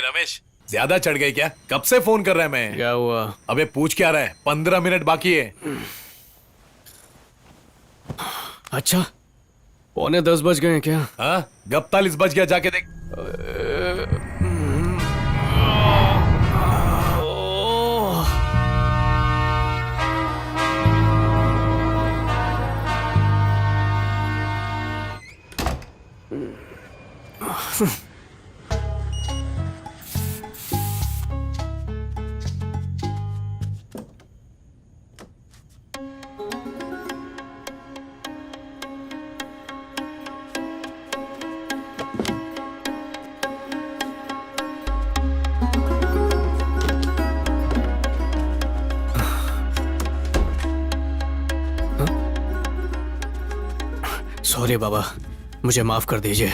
रमेश, ज्यादा चढ़ गई क्या? कब से फोन कर रहा है मैं? क्या हुआ? अबे पूछ क्या रहा है? 15 मिनट बाकी है। अच्छा, 9:45 बज गए हैं क्या? हाँ, 41 बज गया, जाके देख। सॉरी बाबा, मुझे माफ कर दीजिए।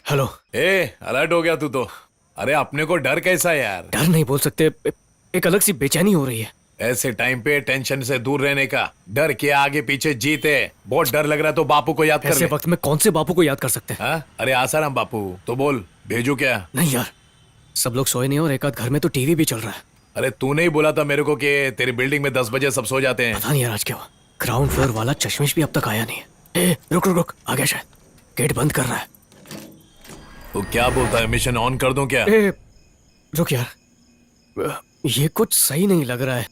हेलो। अलर्ट हो गया तू तो। अरे अपने को डर कैसा है यार? डर नहीं बोल सकते, एक अलग सी बेचैनी हो रही है। ऐसे टाइम पे टेंशन से दूर रहने का। डर के आगे पीछे जीत है। बहुत डर लग रहा है तो बापू को याद कर ऐसे ले। वक्त में कौन से बापू को याद कर सकते हैं? हाँ? अरे आसाराम बापू तो बोल, भेजू क्या? नहीं यार, सब लोग सोए नहीं और एक आध घर में तो टीवी भी चल रहा है। अरे तूने ही बोला था मेरे को कि तेरी बिल्डिंग में 10 बजे सब सो जाते हैं। पता नहीं यार आज क्या हुआ, ग्राउंड फ्लोर वाला चश्मिश भी अब तक आया नहीं है। रुक रुक रुक, आ गया शायद, गेट बंद कर रहा है। तो क्या बोलता है, मिशन ऑन कर दूं क्या? रुक यार, ये कुछ सही नहीं लग रहा है।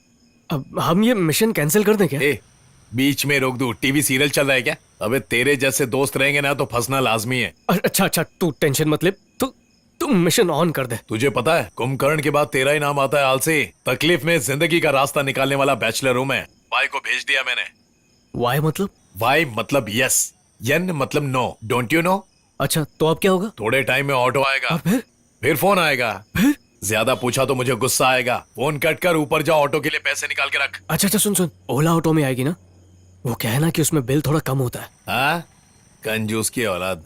अब हम ये मिशन कैंसिल कर दें क्या? बीच में रोक दूं? टीवी सीरियल चल रहा है क्या? अबे तेरे जैसे दोस्त रहेंगे ना तो फंसना लाजमी है। अच्छा अच्छा, तू टेंशन मत ले, तू मिशन ऑन कर दे। तुझे पता है कुंभकर्ण के बाद तेरा ही नाम आता है आलसी। तकलीफ में जिंदगी का रास्ता निकालने वाला बैचलर हूं मैं। वाई को भेज दिया मैंने। वाई मतलब? वाई मतलब यस, यन मतलब नो। Don't you know? अच्छा, तो अब क्या होगा? थोड़े टाइम में ऑटो आएगा, फिर फोन आएगा, फिर ज्यादा पूछा तो मुझे गुस्सा आएगा। फोन कट कर ऊपर जाओ, ऑटो के लिए पैसे निकाल के रख। अच्छा अच्छा, सुन सुन, ओला ऑटो में आएगी ना? वो क्या है ना कि उसमें बिल थोड़ा कम होता है। हाँ, कंजूस की औलाद।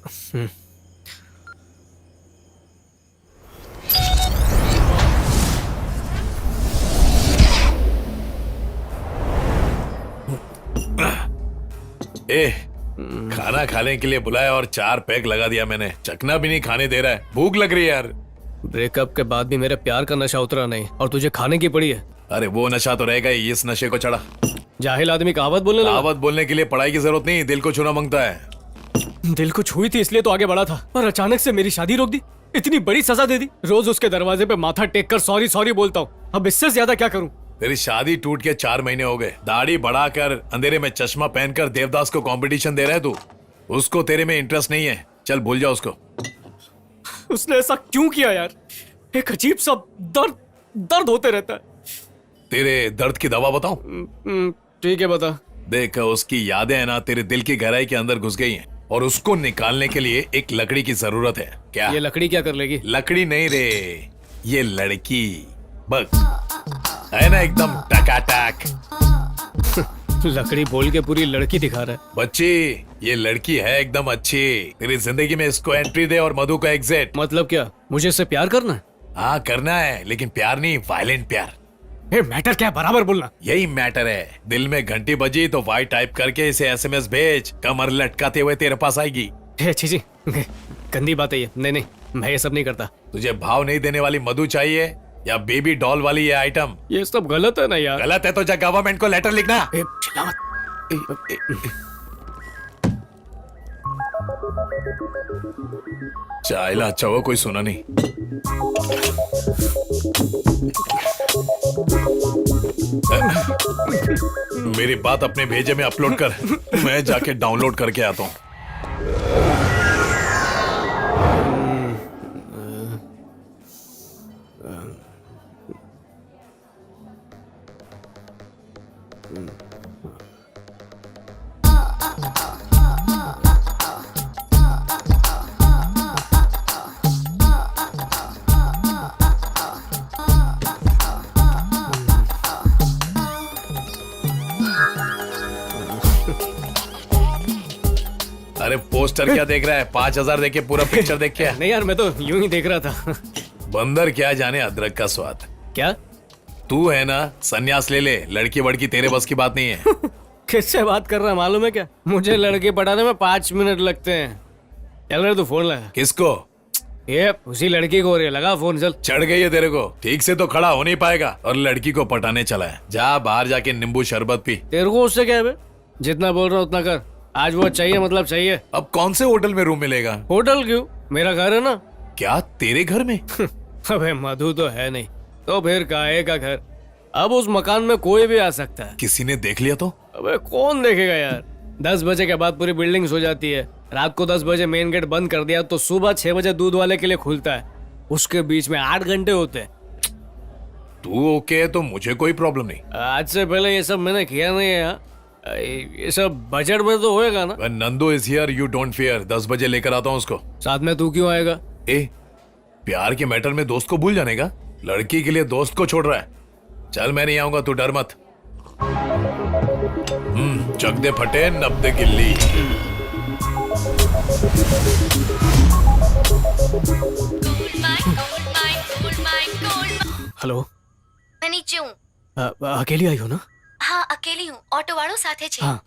खाना खाने के लिए बुलाया और 4 पैक लगा दिया मैंने। चखना भी नहीं खाने दे रहा है। भूख लग रही है यार। ब्रेकअप के बाद भी मेरे प्यार का नशा उतरा नहीं और तुझे खाने की पड़ी है। अरे वो नशा तो रहेगा ही, इस नशे को चढ़ा। जाहिल आदमी कहावत बोलने लगा। कहावत बोलने के लिए पढ़ाई की जरूरत नहीं, दिल को छूना मांगता है। दिल को छुई थी इसलिए तो आगे बढ़ा था, पर अचानक से मेरी शादी रोक दी। इतनी बड़ी सजा दे दी। रोज उसके दरवाजे पे माथा टेक कर सॉरी सॉरी बोलता हूँ। अब इससे ज्यादा क्या करूँ? तेरी शादी टूट के 4 महीने हो गए। दाढ़ी बढ़ाकर अंधेरे में चश्मा पहनकर देवदास को कंपटीशन दे रहा है तू। उसको तेरे में इंटरेस्ट नहीं है, चल भूल जा उसको। उसने ऐसा क्यों किया यार? एक अजीब सा दर्द होते रहता है। तेरे दर्द की दवा बताऊं? ठीक है बता। देख, उसकी यादें है ना तेरे दिल की गहराई के अंदर घुस गई हैं और उसको निकालने के लिए एक लकड़ी की जरूरत है। क्या? ये लकड़ी क्या कर लेगी? लकड़ी नहीं रे, ये लड़की। बस है ना एकदम टकाटक। लकड़ी बोल के पूरी लड़की दिखा रहा है। बच्ची, ये लड़की है एकदम अच्छी। तेरी जिंदगी में इसको एंट्री दे और मधु को एग्जिट। मतलब क्या, मुझे इससे प्यार करना है? हाँ करना है, लेकिन प्यार नहीं, वायलेंट प्यार। मैटर क्या है, बराबर बोलना। यही मैटर है। दिल में घंटी बजी तो वाई टाइप करके इसे एसएमएस भेज। कमर लटकाते हुए तेरे पास आएगी। अच्छी जी, गंदी बात है ये। नहीं नहीं, मैं ये सब नहीं करता। तुझे भाव नहीं देने वाली मधु चाहिए या बेबी डॉल वाली ये आइटम? ये सब गलत है ना यार। गलत है तो जा गवर्नमेंट को लेटर लिखना। चिल्ला मत। चाइला अच्छा हुआ कोई सुना नहीं। मेरी बात अपने भेजे में अपलोड कर, मैं जाके डाउनलोड करके आता हूँ। अरे पोस्टर क्या देख रहा है? 5,000 देके पूरा पिक्चर देख के आ। नहीं यार, मैं तो यूं ही देख रहा था। बंदर क्या जाने अदरक का स्वाद। क्या? तू है ना, संन्यास ले ले, लड़की वड़की तेरे बस की बात नहीं है। किससे बात कर रहा है मालूम है क्या? मुझे लड़के पटाने में 5 मिनट लगते हैं। चल रहे, तू फोन लगा। किसको? ये उसी लड़की को हो रही है, लगा फोन। चल। चढ़ गई है तेरे को, ठीक से तो खड़ा हो नहीं पाएगा और लड़की को पटाने चला है। जा बाहर जाके नींबू शरबत पी। तेरे को उससे क्या है बे? जितना बोल रहा हूँ उतना कर। आज वो चाहिए मतलब चाहिए। अब कौन से होटल में रूम मिलेगा? होटल क्यों, मेरा घर है ना। क्या तेरे घर में? अबे मधु तो है नहीं, तो फिर काहे का घर। अब उस मकान में कोई भी आ सकता है। किसी ने देख लिया तो? अबे कौन देखेगा यार? 10 बजे के बाद पूरी बिल्डिंग सो जाती है। रात को 10 बजे मेन गेट बंद कर दिया तो सुबह 6 बजे दूध वाले के लिए खुलता है। उसके बीच में 8 घंटे होते हैं। तू ओके है तो मुझे कोई प्रॉब्लम नहीं। आज से पहले ये सब मैंने किया नहीं है यार। ये सब बजट में तो होएगा ना। Nandu is here, you don't fear. 10 बजे लेकर आता हूँ उसको। साथ में तू क्यों आएगा? ए, प्यार के मैटर में दोस्त को भूल जाने का? लड़की के लिए दोस्त को छोड़ रहा है। चल मैं नहीं आऊंगा, तू डर मत। चक दे फटे 90 गिल्ली। हेलो, मैं नीचे हूँ। अकेली आई हो ना? हाँ अकेली हूँ, ऑटो वालों साथे छे। हाँ।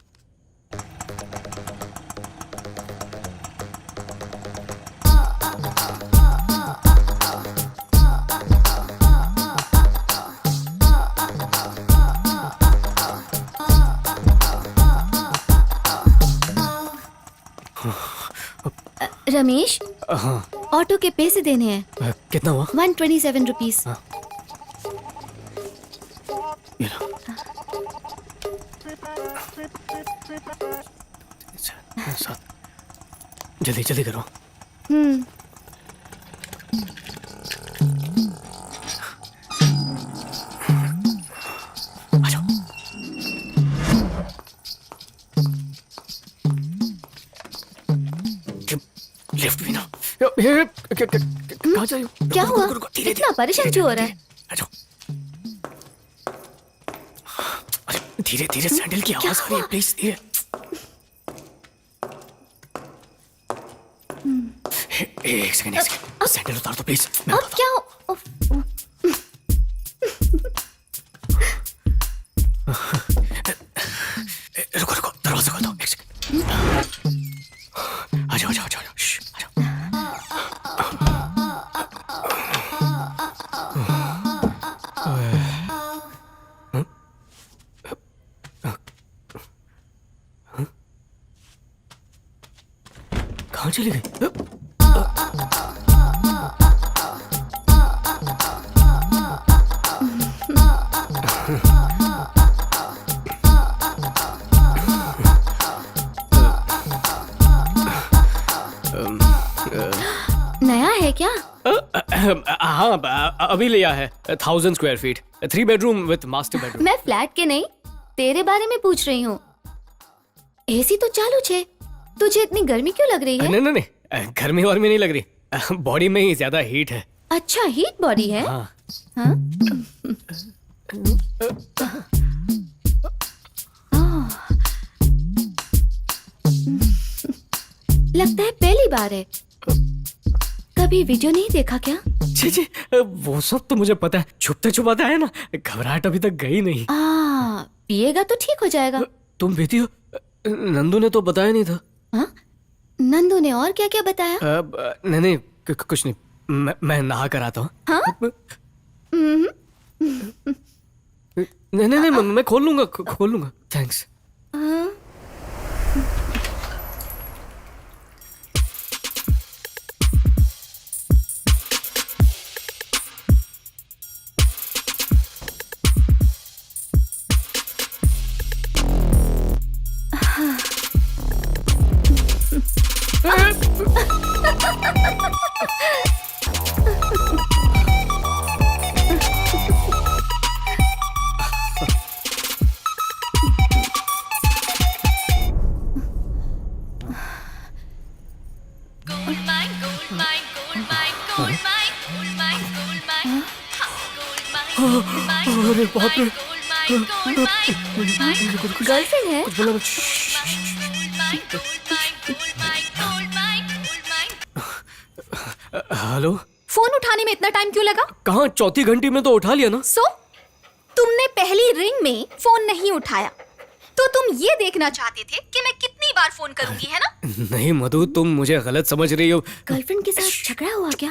रमेश, हाँ। ऑटो के पैसे देने हैं। कितना हुआ? 127 रुपीज। ये लो। जल्दी जल्दी करो। आ जाओ। लिफ्ट भी ना। कहाँ जा रही हो? क्या रुको, हुआ? रुको, रुको, धीरे, इतना धीरे, परेशान क्यों हो रहा है? आ जाओ। अरे धीरे धीरे, सैंडल की क्या आवाज आ रही है, हुआ? प्लीज धीरे। एक सेकंड, सैंडल उतार दो प्लीज। अब क्या हो? उफ, रुको रुको, दरवाजा खोल दो। एक सेकंड। आ जाओ, आ जाओ, आ जाओ, श्श, आ जाओ। कहाँ चली गई? नया है क्या? हाँ, अभी लिया है। 1000 square feet, 3 bedroom with master bedroom. मैं फ्लैट के नहीं, तेरे बारे में पूछ रही हूँ। एसी तो चालू छे, तुझे इतनी गर्मी क्यों लग रही है? नहीं नहीं नहीं, गर्मी वर्मी नहीं लग रही। बॉडी में ही ज्यादा हीट है। अच्छा, हीट बॉडी है। हाँ। हाँ? लगता है पहली बार है। कभी वीडियो नहीं देखा क्या? जी जी, वो सब तो मुझे पता है। छुपते छुपाते आए ना, घबराहट अभी तक गई नहीं। पिएगा तो ठीक हो जाएगा। तुम पीती हो? नंदू ने तो बताया नहीं था। हाँ? नंदू ने और क्या क्या बताया? नहीं नहीं, कुछ नहीं। मैं नहा कर आता हूँ। हाँ? नहीं नहीं नहीं, मैं खोल लूंगा, खोल लूंगा। थैंक्स। हाँ? अरे बाप रे, गर्लफ्रेंड है? कुछ बोला मत। हेलो। फोन उठाने में इतना टाइम क्यों लगा? कहाँ, चौथी घंटी में तो उठा लिया ना। सो तुमने पहली रिंग में फोन नहीं उठाया तो तुम ये देखना चाहते थे कि मैं कितनी बार फोन करूंगी, है ना? नहीं मधु, तुम मुझे गलत समझ रही हो। गर्लफ्रेंड के साथ झगड़ा हुआ क्या?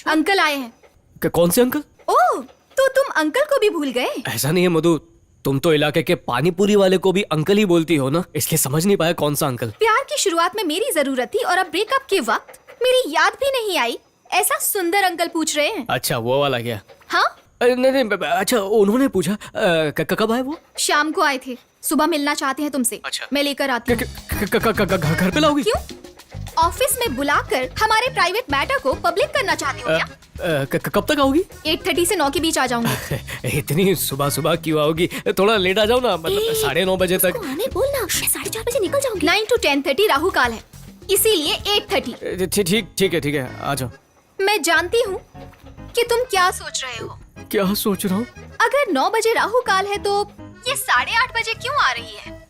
अंकल आए हैं। कौन से अंकल? ओह, तो तुम अंकल को भी भूल गए? ऐसा नहीं है मधु, तुम तो इलाके के पानी पूरी वाले को भी अंकल ही बोलती हो ना, इसलिए समझ नहीं पाया कौन सा अंकल। प्यार की शुरुआत में मेरी जरूरत थी और अब ब्रेकअप के वक्त मेरी याद भी नहीं आई, ऐसा सुंदर अंकल पूछ रहे हैं। अच्छा, वो वाला क्या? हाँ, नहीं नहीं, अच्छा उन्होंने पूछा कब आए वो? शाम को आए थे, सुबह मिलना चाहते हैं तुमसे। अच्छा। मैं लेकर आती हूँ। घर पे लाओगी? क्यों? ऑफिस में बुलाकर हमारे प्राइवेट मैटर को पब्लिक करना चाहती हो क्या? कब तक आओगी? 8:30 से 9 के बीच आ जाऊंगी। इतनी सुबह सुबह क्यों आओगी? थोड़ा लेट आ जाओ ना, मतलब 9:30 बजे तक। उसको आने बोलना, मैं 4:30 बजे निकल जाऊंगी। 9 to 10:30 राहु काल है, इसीलिए 8:30। ठीक है, आ जाओ। मैं जानती हूँ कि तुम क्या सोच रहे हो। क्या सोच रहा हूँ? अगर 9 बजे राहु काल है तो ये 8:30 बजे क्यों आ रही है?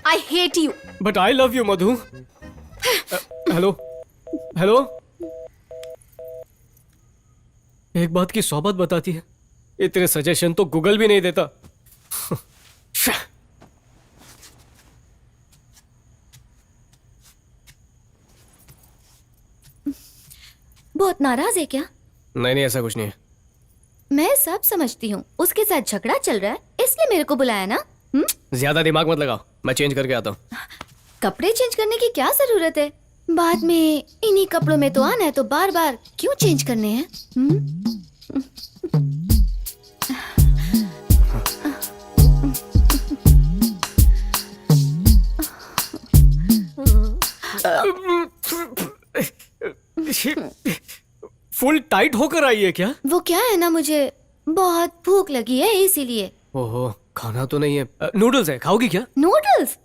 I hate you. But I love you Madhu. Hello hello, एक बात की 100 बात बताती है, इतने सजेशन तो गूगल भी नहीं देता। बहुत नाराज है क्या? नहीं, ऐसा कुछ नहीं है। मैं सब समझती हूँ, उसके साथ झगड़ा चल रहा है इसलिए मेरे को बुलाया ना। ज्यादा दिमाग मत लगाओ, मैं चेंज करके आता हूँ। कपड़े चेंज करने की क्या जरूरत है? बाद में इन्हीं कपड़ों में तो आना है, तो बार बार क्यों चेंज करने हैं? फुल टाइट होकर आई है क्या? वो क्या है ना, मुझे बहुत भूख लगी है इसीलिए। ओहो, खाना तो नहीं है। नूडल्स है, खाओगी क्या? नूडल्स?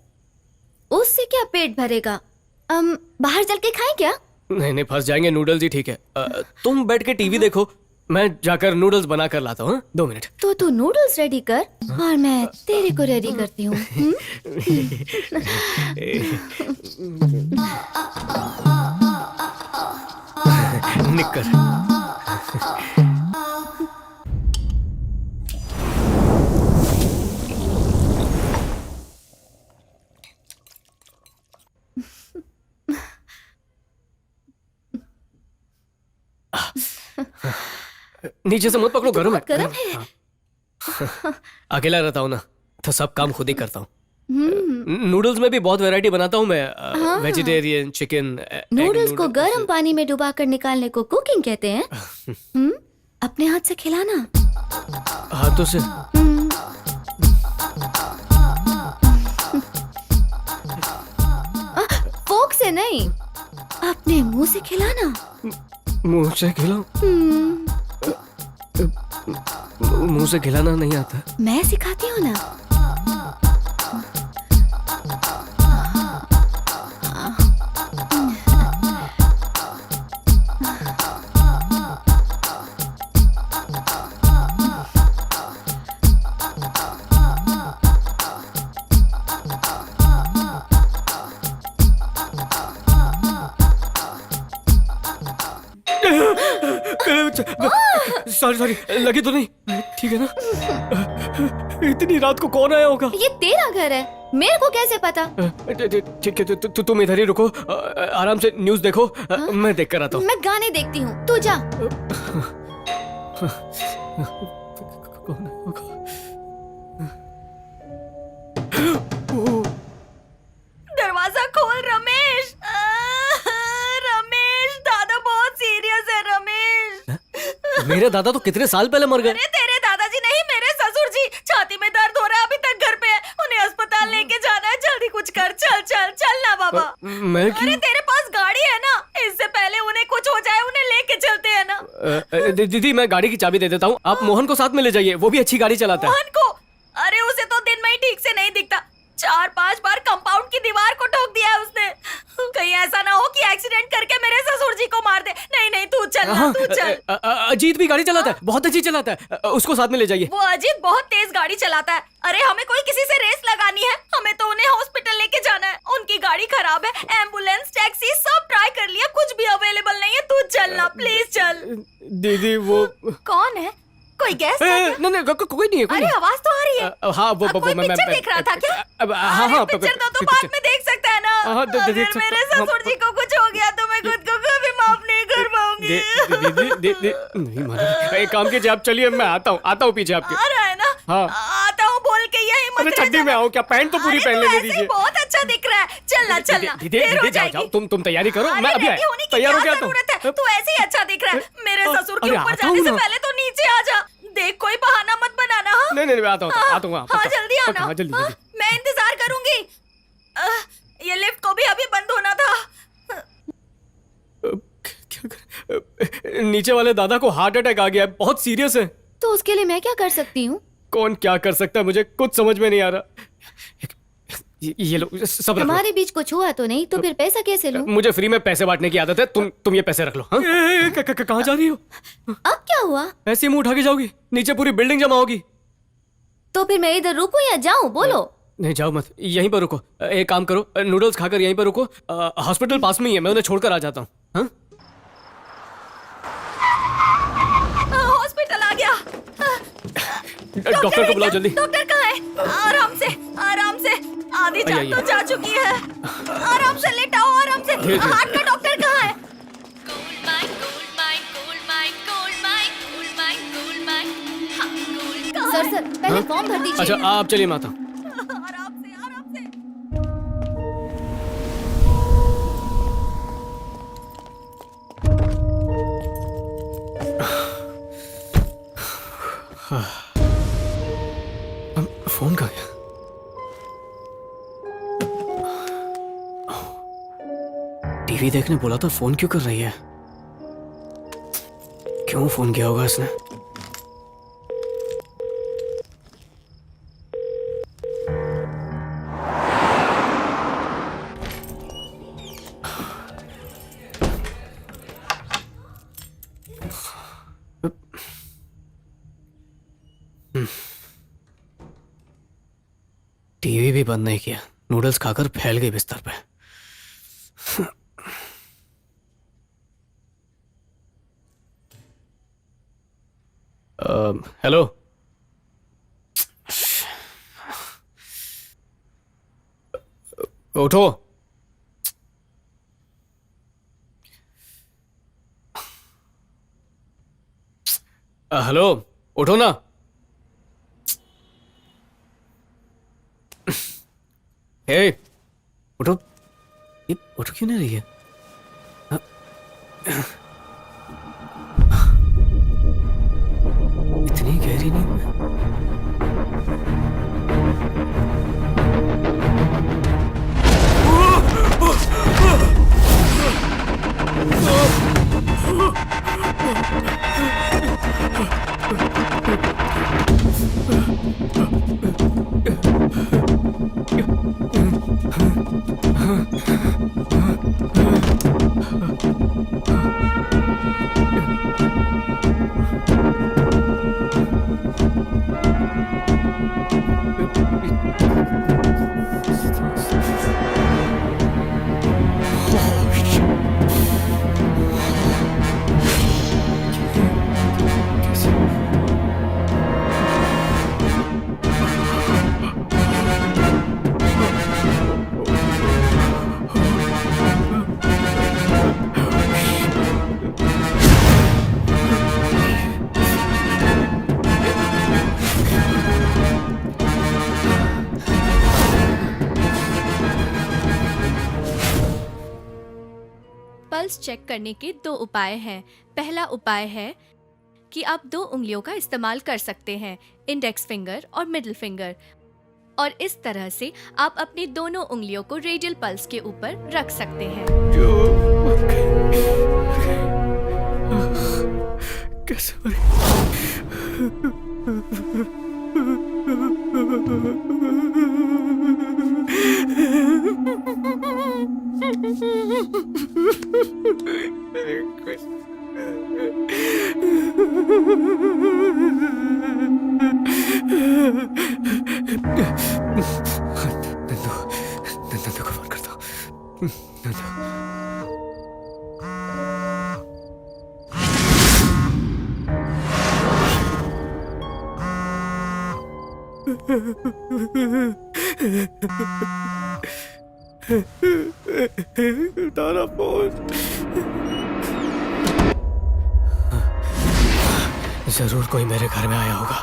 उससे क्या पेट भरेगा? बाहर चल के खाएं क्या? नहीं, फंस जाएंगे, नूडल्स ही ठीक है। तुम बैठ के टीवी देखो, मैं जाकर नूडल्स बना कर लाता हूँ। 2 मिनट। तो तू नूडल्स रेडी कर और मैं तेरे को रेडी करती हूँ। निकर। नीचे से मत पकड़ो, गरम है। गरम है। अकेला रहता हूँ ना, तो सब काम खुद ही करता हूँ। नूडल्स में भी बहुत वैरायटी बनाता हूँ मैं। Vegetarian, chicken. नूडल्स को गर्म पानी में डुबा कर निकालने को कुकिंग कहते हैं। अपने हाथ से खिलाना। हाथों से? फोक से नहीं, अपने मुंह से खिलाना। मुंह से खिलाओ? मुंह से खिलाना नहीं आता। मैं सिखाती हूँ ना। सॉरी, लगी तो नहीं? ठीक है ना? इतनी रात को कौन आया होगा? ये तेरा घर है, मेरे को कैसे पता? ठीक है, तुम इधर ही रुको, आराम से न्यूज़ देखो। मैं देख कर आता हूँ। मैं गाने देखती हूँ, तू जा। कौन होगा? दरवाजा खोल रमेश। रमेश, दादा बहुत सीरियस है। रमेश, मेरे दादा तो कितने साल पहले मर गए। अरे तेरे दादाजी नहीं, मेरे ससुर जी। छाती में दर्द हो रहा है, अभी तक घर पे है, उन्हें अस्पताल लेके जाना है। जल्दी कुछ कर, चल ना बाबा। मैं क्यों? अरे तेरे पास गाड़ी है ना, इससे पहले उन्हें कुछ हो जाए, उन्हें लेके चलते हैं ना। दीदी, मैं गाड़ी की चाबी दे देता हूँ, आप मोहन को साथ में ले जाइए, वो भी अच्छी गाड़ी चलाता है। मोहन को? अरे उसे तो दिन में ही ठीक से नहीं दिखता, 4-5 बार कंपाउंड की दीवार को ठोक दिया है उसने। कहीं ऐसा ना हो कि एक्सीडेंट करके मेरे ससुर जी को मार दे। नहीं नहीं, तू चल ना, तू चल। अजीत भी गाड़ी चलाता है, बहुत अच्छी चलाता है, उसको साथ में ले जाइए। वो अजीत बहुत तेज गाड़ी चलाता है। अरे हमें कोई किसी से रेस लगानी है, हमें तो उन्हें हॉस्पिटल लेके जाना है। उनकी गाड़ी खराब है, एम्बुलेंस टैक्सी सब ट्राई कर लिया, कुछ भी अवेलेबल नहीं है। तू चल ना, प्लीज चल। दीदी वो कौन है? कोई गेस्ट है क्या? नहीं कोई नहीं है, कोई अरे नहीं। आवाज तो आ रही है। हाँ वो कोई पिक्चर देख रहा था क्या? हाँ पिक्चर तो बाद में देख सकता है ना। अगर मेरे ससुर जी को कुछ हो गया तो मैं खुद को कभी माफ नहीं कर पाऊंगी। नहीं मालूम। एक काम कीजिए, आप चलिए, मैं आता हूँ पीछे आपके। आ रहा है ना? हाँ। आता हूँ बोल के यही मत अरे रह छड्डी जाना। में आओ क्या, पैंट तो पूरी पहन लेने दीजिए। बहुत अच्छा दिख रहा है। चलना चलना, देर हो जाओ जाएगी। तुम तैयारी करो, अरे मैं अभी रेडी होने की तैयार हो क्या गया जरूरत है? तू ऐसे ही अच्छा दिख रहा है। मेरे ससुर के अरे ऊपर आता जाने हूँ से ना। पहले तो नीचे आ जा। देख कोई बहाना मत बनाना। हाँ? नहीं आता हूँ। हाँ जल्दी आना। हाँ, जल्दी हाँ, मैं इंतजार करूंगी। ये लिफ्ट को भी अभी बंद होना था। क्या कर... नीचे वाले दादा को हार्ट अटैक आ गया है, बहुत सीरियस है। तो उसके लिए मैं क्या कर सकती हूँ? कौन क्या कर सकता है, मुझे कुछ समझ में नहीं आ रहा। ये लो, सब रख लो। हमारे बीच कुछ हुआ तो नहीं, तो फिर पैसा कैसे लूं? मुझे फ्री में पैसे बांटने की आदत है, तुम ये पैसे रख लो। हाँ? कहाँ जा रही हो? अब क्या हुआ? ऐसे ही मुंह उठा के जाओगी, नीचे पूरी बिल्डिंग जमा होगी। तो फिर मैं इधर रुकूं या जाऊं? बोलो। नहीं जाओ मत, यहीं पर रुको। एक काम करो, नूडल्स खाकर यहीं पर रुको। हॉस्पिटल पास में ही है, मैं उन्हें छोड़कर आ जाता हूँ। हाँ? हॉस्पिटल आ गया। डॉक्टर को बुलाओ जल्दी। डॉक्टर कहाँ है? आराम से आराम से, आधी जान तो जा चुकी है। आराम से लेटाओ, आराम से। धीरे। हार्ट का डॉक्टर कहाँ है? सर पहले फॉर्म भर दीजिए। अच्छा आप चलिए, मैं आता हूँ। आराम से आराम से। फोन कहाँ गया? टीवी देखने बोला था, फोन क्यों कर रही है? क्यों फोन किया होगा इसने? टीवी भी बंद नहीं किया, नूडल्स खाकर फैल गई बिस्तर पे। हेलो। उठो। हेलो, उठो ना। हे, उठो। ये उठ क्यों नहीं रही है? इतनी गहरी नींद में? पल्स चेक करने के दो उपाय हैं। पहला उपाय है कि आप दो उंगलियों का इस्तेमाल कर सकते हैं, इंडेक्स फिंगर और मिडिल फिंगर, और इस तरह से आप अपनी दोनों उंगलियों को रेडियल पल्स के ऊपर रख सकते हैं। कैसे तारा फोन। जरूर कोई मेरे घर में आया होगा।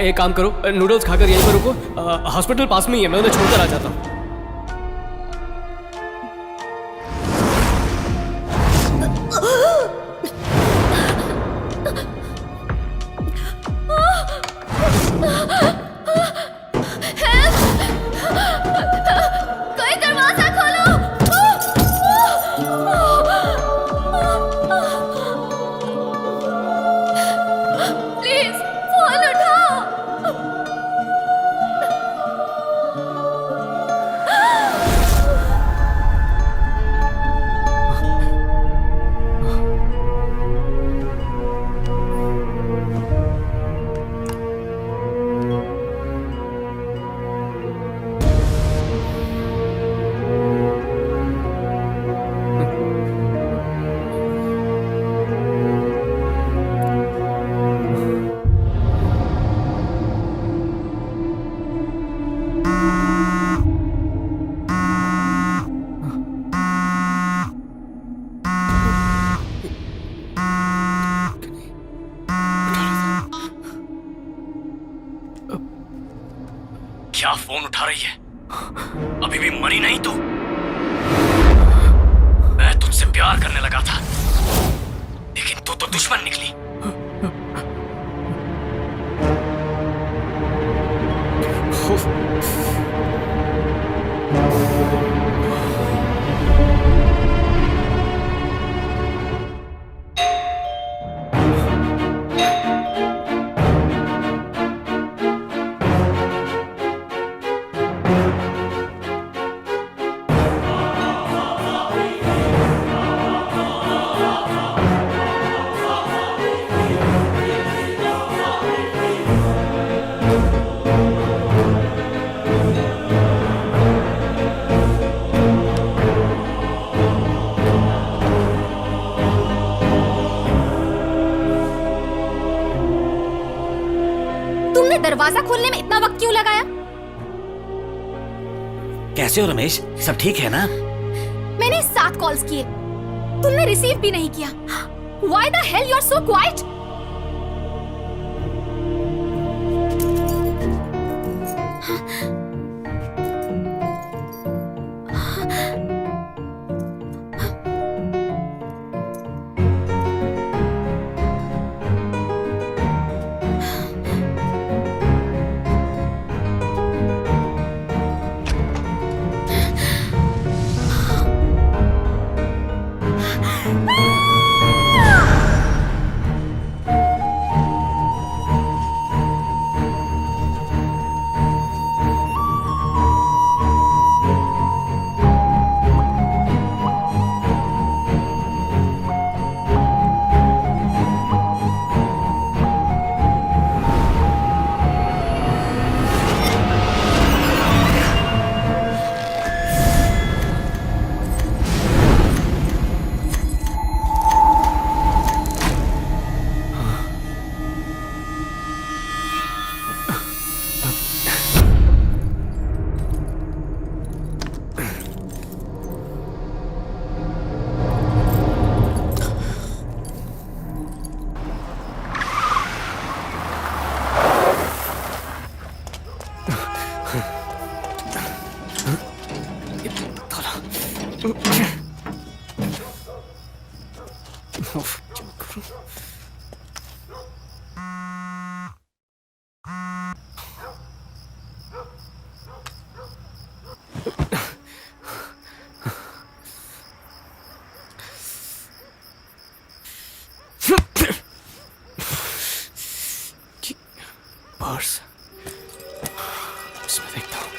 एक काम करो, नूडल्स खाकर यहीं पर रुको। हॉस्पिटल पास में ही है, मैं उन्हें छोड़कर आ जाता हूँ। कोई दरवाजा खोलो। प्लीज फोन उठाओ। क्या फोन उठा रही है? अभी भी मरी नहीं तू? मैं तुझसे प्यार करने लगा था, लेकिन तू तो दुश्मन निकली। तुमने दरवाजा खोलने में इतना वक्त क्यों लगाया? कैसे हो रमेश? सब ठीक है ना? मैंने 7 कॉल्स किए, तुमने रिसीव भी नहीं किया। Why the hell you are so quiet? Purse इसमें देखता हूँ।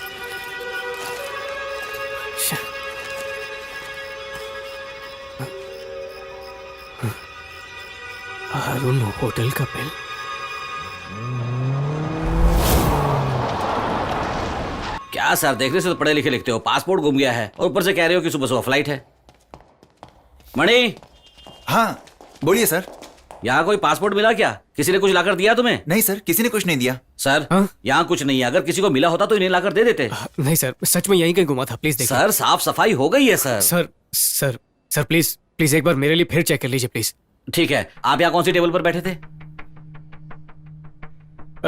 अरुण होटल का बिल। क्या सर, देखने से तो पढ़े लिखे लिखते हो, पासपोर्ट गुम गया है और ऊपर से कह रहे हो कि सुबह सुबह फ्लाइट है। मणि, हाँ बोलिए सर। यहाँ कोई पासपोर्ट मिला क्या? किसी ने कुछ लाकर दिया तुम्हें? नहीं सर, किसी ने कुछ नहीं दिया। सर हाँ? यहाँ कुछ नहीं है, अगर किसी को मिला होता तो इन्हें लाकर दे देते। नहीं सर, सच में यहीं कहीं घुमा था, प्लीज देखिए। सर साफ सफाई हो गई है sir. Sir sir sir please please एक बार मेरे लिए फिर चेक कर लीजिए प्लीज। ठीक है, आप यहाँ कौन सी टेबल पर बैठे थे?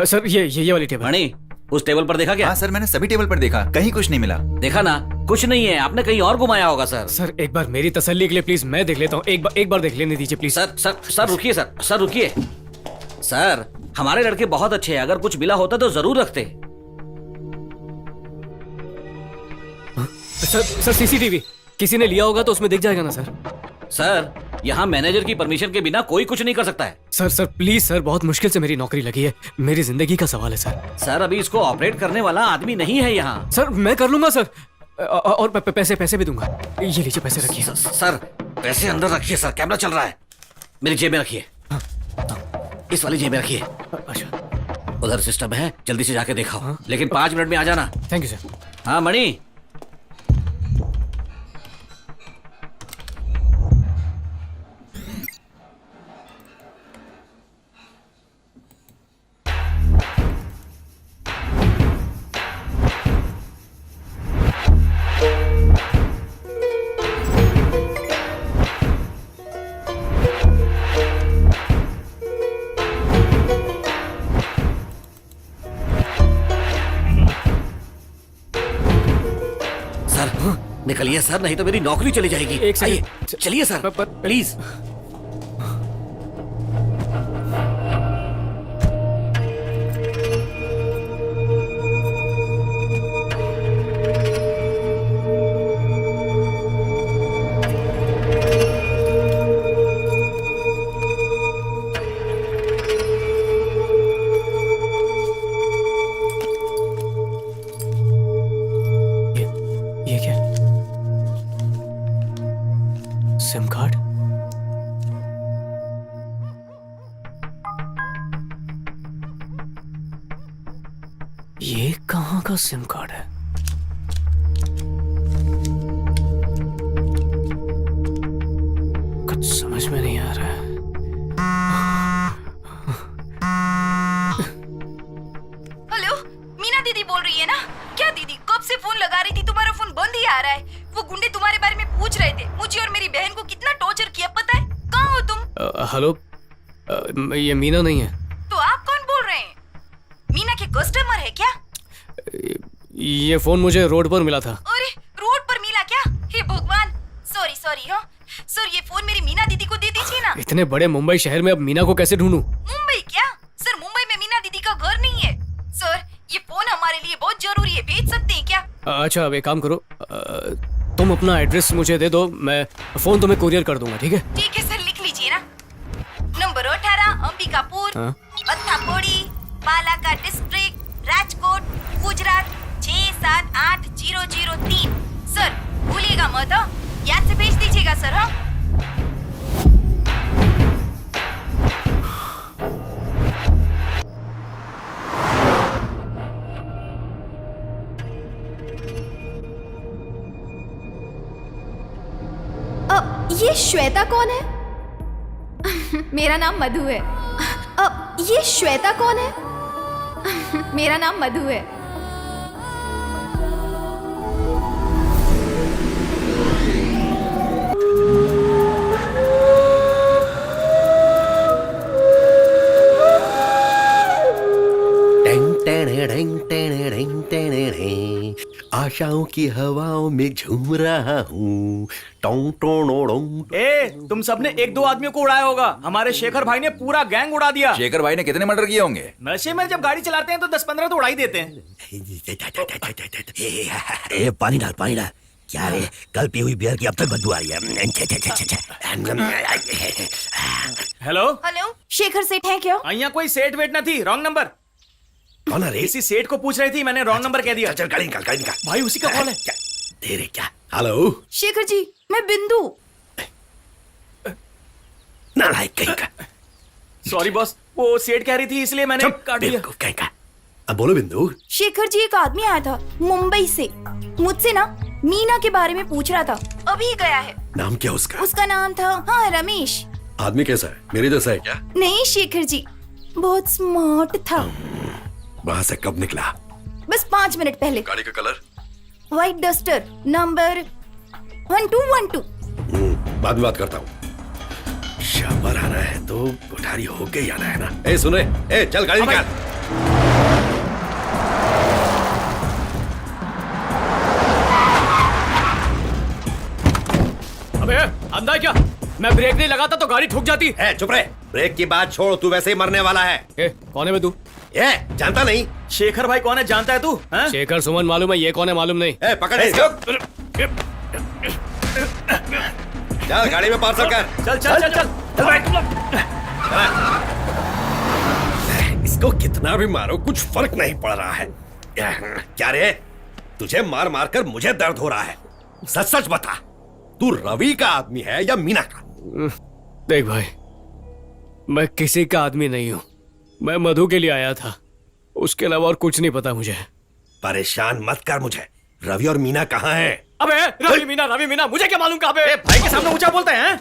सर ये वाली टेबल। मणि, उस टेबल पर देखा क्या? हाँ सर, मैंने सभी टेबल पर देखा, कहीं कुछ नहीं मिला। देखा ना, कुछ नहीं है, आपने कहीं और घुमाया होगा सर। सर एक बार मेरी तसल्ली के लिए प्लीज मैं देख लेता हूँ, एक बार देख लेने दीजिए प्लीज। सर सर सर रुकिए सर रुकिए। सर हमारे लड़के बहुत अच्छे हैं, अगर कुछ मिला होता तो जरूर रखते। सर सीसीटीवी किसी ने लिया होगा तो उसमें दिख जाएगा ना सर? सर यहाँ मैनेजर की परमिशन के बिना कोई कुछ नहीं कर सकता है। सर प्लीज सर, बहुत मुश्किल से मेरी नौकरी लगी है, मेरी जिंदगी का सवाल है सर। सर अभी इसको ऑपरेट करने वाला आदमी नहीं है यहाँ। सर मैं कर लूंगा सर, और पैसे भी दूंगा। ये लीजिए पैसे रखिए। सर पैसे अंदर रखिए सर, कैमरा चल रहा है। मेरी जेब में रखिए, इस वाली जेब में रखिए। अच्छा, उधर सिस्टम है, जल्दी से जाके दिखाओ, लेकिन 5 मिनट में आ जाना। Thank you sir. हाँ मणि, निकलिए सर, नहीं तो मेरी नौकरी चली जाएगी। एक सेकंड। आइए, चलिए सर प्लीज। ये क्या? SIM card? ये कहाँ का सिम कार्ड है? कुछ समझ में नहीं आ रहा है। हेलो, मीना दीदी बोल रही है ना? क्या दीदी, कब से फोन लगा रही थी, तुम्हारा फोन बंद ही आ रहा है। वो गुंडे तुम्हारे बारे में पूछ रहे थे, मुझे और मेरी बहन को कितना टॉर्चर किया पता है? कहाँ हो तुम? हेलो, ये मीना नहीं है। तो आप कौन बोल रहे हैं? मीना के कस्टमर है क्या? ये फोन मुझे रोड पर मिला था। अरे रोड पर मिला क्या? हे भगवान, सॉरी हाँ सर, ये फोन मेरी मीना दीदी को दे दीजिए ना। इतने बड़े मुंबई शहर में अब मीना को कैसे ढूंढूं? मुंबई क्या सर, मुंबई में मीना दीदी का घर नहीं है सर। ये फोन हमारे लिए बहुत जरूरी है, भेज सकते हैं क्या? अच्छा, अब एक काम करो, तुम अपना एड्रेस मुझे दे दो, मैं फोन तुम्हें कुरियर कर दूंगा, ठीक है? ठीक है सर, लिख लीजिए ना। नंबर 18 अंबिकापुर, हाँ? अत्थाकोड़ी, बालाघाट डिस्ट्रिक्ट, राजकोट, गुजरात 678003। सर भूलिएगा मत, हाँ? याद से भेज दीजिएगा सर। हाँ ये श्वेता कौन है? मेरा नाम मधु है। ये श्वेता कौन है? मेरा नाम मधु है। आशाओं की हवाओं में झूम रहा हूँ। ए, तुम सबने 1-2 आदमियों को उड़ाया होगा, हमारे शेखर भाई ने पूरा गैंग उड़ा दिया। शेखर भाई ने कितने मर्डर किए होंगे? नशे में जब गाड़ी चलाते हैं तो 10-15 तो उड़ा ही देते हैं। ए, पानी डाल क्या रे, कल पी हुई बियर की अब तक बदबू आ रही है। हेलो, हेलो, शेखर सेठ है क्या? यहाँ कोई सेठ वेट न थी, रॉन्ग नंबर। कौन है रे? किसी सेठ को पूछ रही थी, मैंने रॉन्ग नंबर कह दिया। चल गाड़ी निकाल, गाड़ी निकाल। भाई उसी का कॉल है। क्या दे रे क्या? हेलो, शेखर जी, मैं बिंदु। नालायक कहीं का। सॉरी बॉस, वो सेठ कह रही थी इसलिए मैंने काट दिया। बेवकूफ कहीं का। अब बोलो बिंदु। शेखर जी, एक आदमी आया था मुंबई से, मुझसे ना मीना के बारे में पूछ रहा था। अभी गया है। नाम क्या उसका? उसका नाम था, हाँ, रमेश। आदमी कैसा है? मेरे जैसा है क्या? नहीं शेखर जी, बहुत स्मार्ट था। वहां से कब निकला? बस 5 मिनट पहले। गाड़ी का कलर? White duster, number 1212। बाद में बात करता हूँ। शाबार आना है तो कोठारी होके ही आना है ना। ए सुने, ए चल गाड़ी निकाल। अबे अंधा है क्या? मैं ब्रेक नहीं लगाता तो गाड़ी ठुक जाती। ए चुप रहे, ब्रेक की बात छोड़, तू वैसे ही मरने वाला है। ए, कौन है बे तू? ए जानता नहीं? शेखर भाई कौन है जानता है तू? हैं? शेखर सुमन मालूम है, ये कौन है मालूम नहीं। ए पकड़ इसको। चल गाड़ी में पार्सल कर। चल चल चल चल इसको कितना भी मारो कुछ फर्क नहीं पड़ रहा है। क्या रे, तुझे मार मार कर मुझे दर्द हो रहा है। सच सच बता, तू रवि का आदमी है या मीना का? देख भाई, मैं किसी का आदमी नहीं हूँ। मैं मधु के लिए आया था, उसके अलावा और कुछ नहीं पता मुझे। परेशान मत कर मुझे। रवि और मीना कहाँ हैं? अबे रवि मीना मुझे क्या मालूम कहाँ पे? भाई के सामने ऊंचा बोलते हैं।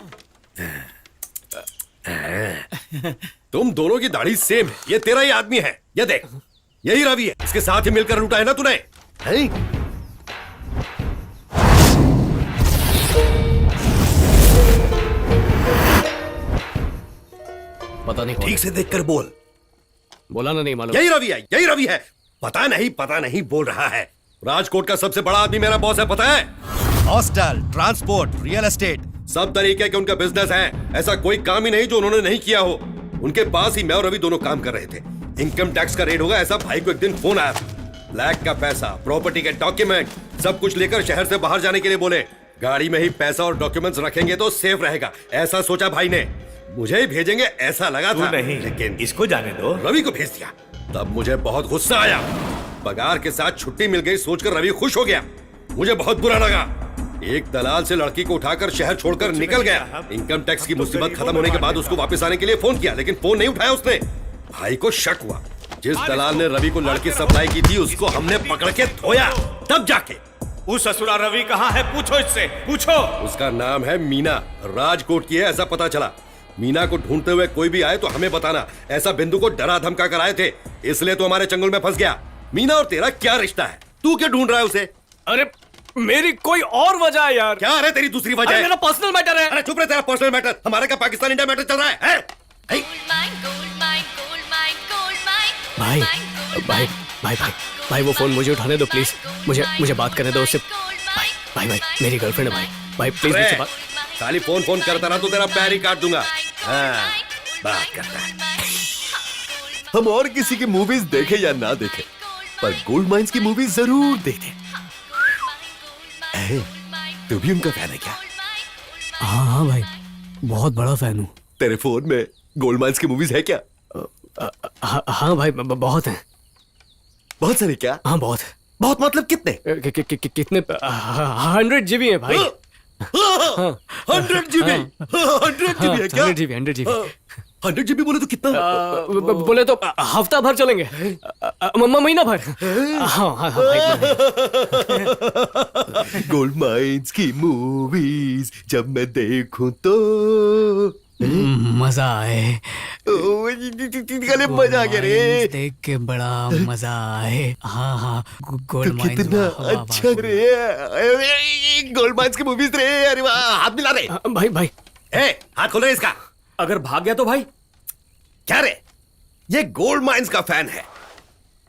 तुम दोनों की दाढ़ी सेम है, ये तेरा ही आदमी है। ये देख, यही रवि है, इसके साथ ही मिलकर लूटा है ना तूने? हैं? पता नहीं, ठीक से देखकर बोल। बोला ना, नहीं मालूम। यही रवि है, यही रवि है। पता नहीं बोल रहा है। राजकोट का सबसे बड़ा आदमी मेरा बॉस है, पता है? हॉस्टल, ट्रांसपोर्ट, रियल एस्टेट, सब तरीके के उनका बिजनेस है। ऐसा कोई काम ही नहीं जो उन्होंने नहीं किया हो। उनके पास ही मैं और रवि दोनों काम कर रहे थे। इनकम टैक्स का रेड होगा ऐसा भाई को एक दिन फोन आया। ब्लैक का पैसा, प्रॉपर्टी के डॉक्यूमेंट सब कुछ लेकर शहर से बाहर जाने के लिए बोले। गाड़ी में ही पैसा और डॉक्यूमेंट्स रखेंगे तो सेफ रहेगा, ऐसा सोचा भाई ने। मुझे ही भेजेंगे ऐसा लगा था, नहीं, लेकिन इसको जाने दो। रवि को भेज दिया। तब मुझे बहुत गुस्सा आया। पगार के साथ छुट्टी मिल गई सोचकर रवि खुश हो गया। मुझे बहुत बुरा लगा। एक दलाल से लड़की को उठाकर शहर छोड़कर निकल गया। इनकम टैक्स की मुसीबत खत्म होने के बाद उसको वापस आने के लिए फोन किया, लेकिन फोन नहीं उठाया उसने। भाई को शक हुआ। जिस दलाल ने रवि को लड़की सप्लाई की थी उसको हमने पकड़ के धोया। तब जाके उस ससुरा रवि कहाँ है? पूछो इससे, पूछो। उसका नाम है मीना, राजकोट की है ऐसा पता चला। मीना को ढूंढते हुए कोई भी आए तो हमें बताना। ऐसा बिंदु को डरा धमका कर आए थे, इसलिए तो हमारे चंगुल में फंस गया। मीना और तेरा क्या रिश्ता है? तू क्या ढूंढ रहा है उसे? अरे मेरी कोई और वजह है यार। क्या है तेरी दूसरी वजह? मेरा पर्सनल मैटर है। अरे चुप रहे, तेरा पर्सनल मैटर। हमारे का पाकिस्तान इंडिया मैटर चल रहा है? भाई भाई भाई भाई भाई वो फोन मुझे उठाने दो प्लीज। मुझे बात करने दो उससे। भाई मेरी गर्लफ्रेंड है भाई प्लीज मुझसे बात। खाली फोन करता रहा तो तेरा पैर ही काट दूंगा। हाँ, बात करता है। हम और किसी की मूवीज देखे या ना देखे, पर गोल्ड माइंस की मूवीज जरूर देखें। तू भी उनका फैन है क्या? हाँ भाई, बहुत बड़ा फैन हूँ। तेरे फोन में गोल्ड माइंस की मूवीज है क्या? हाँ भाई, बहुत हैं। बहुत सारी क्या? हाँ बहुत। बहुत मतलब कितने? कितने? 100 GB है भाई। 100 GB? 100 GB है क्या? 100 GB 100 GB बोले तो कितना? बोले तो हफ्ता भर चलेंगे, महीना भर। हाँ भाई। गोल्ड माइंस की मूवीज जब मैं देखूं तो मजा आए। गले मजा आ गया रे। देख के बड़ा मजा आए। हाँ गोल्ड तो माइंस कितना अच्छा रे। गोल्ड माइंस की मूवीज रे। अरे वाह, हाथ मिला रे। भाई ए, हाथ खोल रहे इसका। अगर भाग गया तो भाई? क्या रे, ये गोल्ड माइंस का फैन है।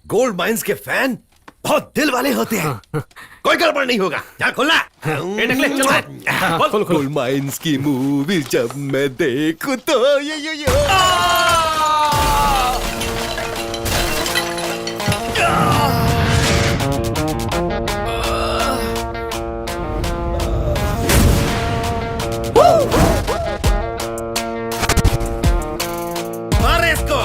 गोल्ड माइंस के फैन बहुत दिल वाले होते हैं। कोई गड़बड़ नहीं होगा। क्या खोलना? गोल्ड माइंस की मूवीज जब मैं देखूं तो ये मारे इसको।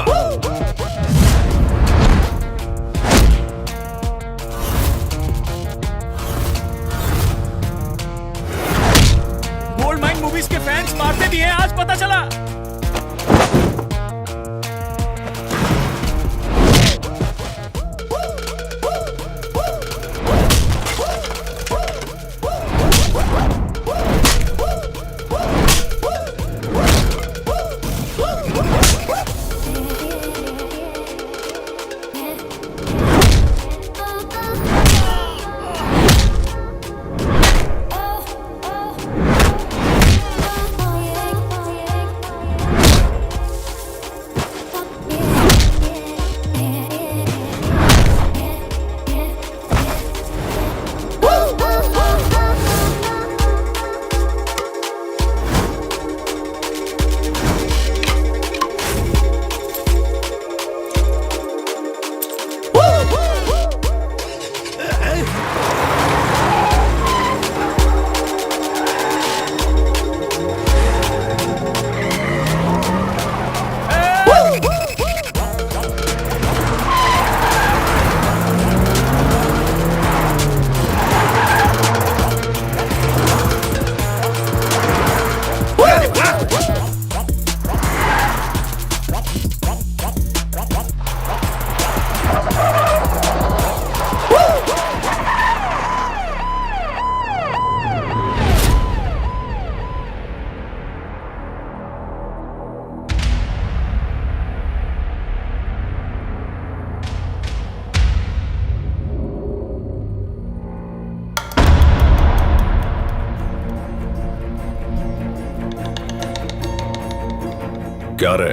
ક્યારે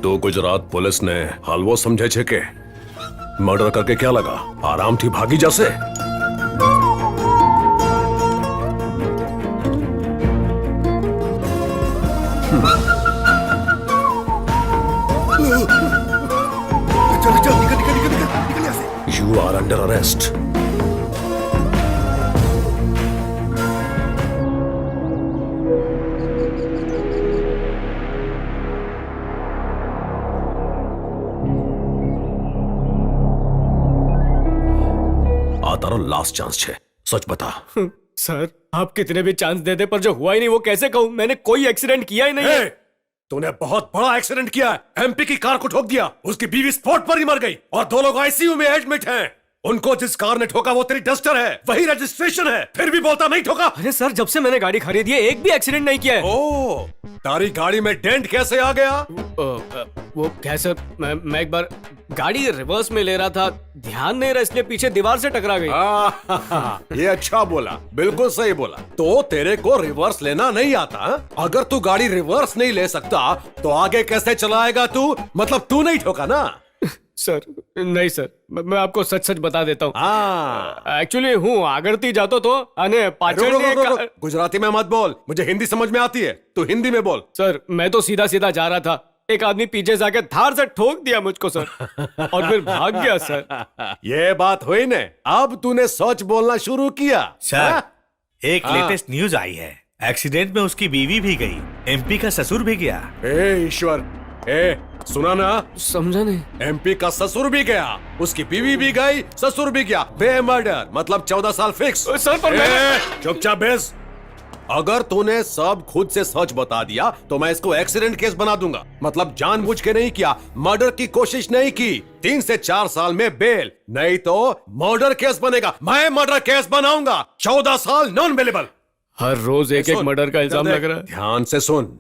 તો ગુજરાત પોલીસને હલવો સમજે છે કે મર્ડર કરકે क्या लगा આરામથી ભાગી જશે? You are under arrest. आ तारा लास्ट चांस है, सच बता। सर आप कितने भी चांस दे दे पर जो हुआ ही नहीं वो कैसे कहूँ? मैंने कोई एक्सीडेंट किया ही नहीं है। तूने बहुत बड़ा एक्सीडेंट किया है। एमपी की कार को ठोक दिया, उसकी बीवी स्पॉट पर ही मर गई और 2 लोग आईसीयू में एडमिट हैं। उनको जिस कार ने ठोका वो तेरी डस्टर है, वही रजिस्ट्रेशन है, फिर भी बोलता नहीं ठोका। अरे सर जब से मैंने गाड़ी खरीदी है एक भी एक्सीडेंट नहीं किया है। ओ, तारी गाड़ी में डेंट कैसे आ गया? वो क्या सर, मैं एक बार गाड़ी रिवर्स में ले रहा था, ध्यान नहीं रहा इसलिए पीछे दीवार से टकरा गई। ये अच्छा बोला, बिल्कुल सही बोला। तो तेरे को रिवर्स लेना नहीं आता? अगर तू गाड़ी रिवर्स नहीं ले सकता तो आगे कैसे चलाएगा तू? मतलब तू नहीं ठोका ना? सर नहीं सर, मैं आपको सच सच बता देता हूँ। एक्चुअली हूँ आगरती जातो तो अने गुजराती में मत बोल, मुझे हिंदी समझ में आती है, तू हिंदी में बोल। सर मैं तो सीधा सीधा जा रहा था, एक आदमी पीछे से आके धार से ठोक दिया मुझको सर, और फिर भाग गया सर। ये बात हुई ने, अब तूने सच बोलना शुरू किया। सर एक लेटेस्ट न्यूज आई है, एक्सीडेंट में उसकी बीवी भी गई, एमपी का ससुर भी गया। ए ईश्वर, ए सुना ना? समझा नहीं। एमपी का ससुर भी गया, उसकी बीवी भी गई, ससुर भी गया, बे मर्डर, मतलब 14 साल फिक्स। सर पर चुपचाप बेस। अगर तूने सब खुद से सच बता दिया तो मैं इसको एक्सीडेंट केस बना दूंगा। मतलब जानबूझ के नहीं किया, मर्डर की कोशिश नहीं की, 3 से 4 साल में बेल, नहीं तो मर्डर केस बनेगा। मैं मर्डर केस बनाऊंगा, 14 साल नॉन बेलेबल। हर रोज एक एक मर्डर का इल्जाम लग रहा है। ध्यान से सुन,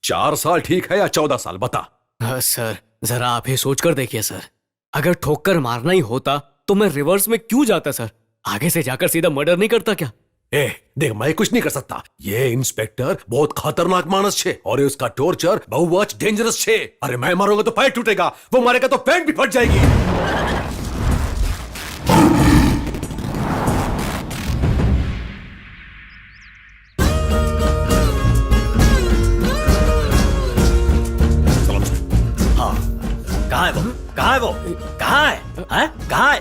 4 साल ठीक है या 14 साल, बता। सर जरा आप ही सोच कर देखिए सर, अगर ठोकर मारना ही होता तो मैं रिवर्स में क्यों जाता सर? आगे से जाकर सीधा मर्डर नहीं करता क्या? ए देख, मैं कुछ नहीं कर सकता। ये इंस्पेक्टर बहुत खतरनाक मानस छे और उसका टॉर्चर बहुत डेंजरस छे। अरे मैं मारूंगा तो पैर टूटेगा, वो मारेगा तो पैंट भी फट जाएगी। कहाँ है वो? कहाँ है वो? कहाँ है? हैं? कहाँ है?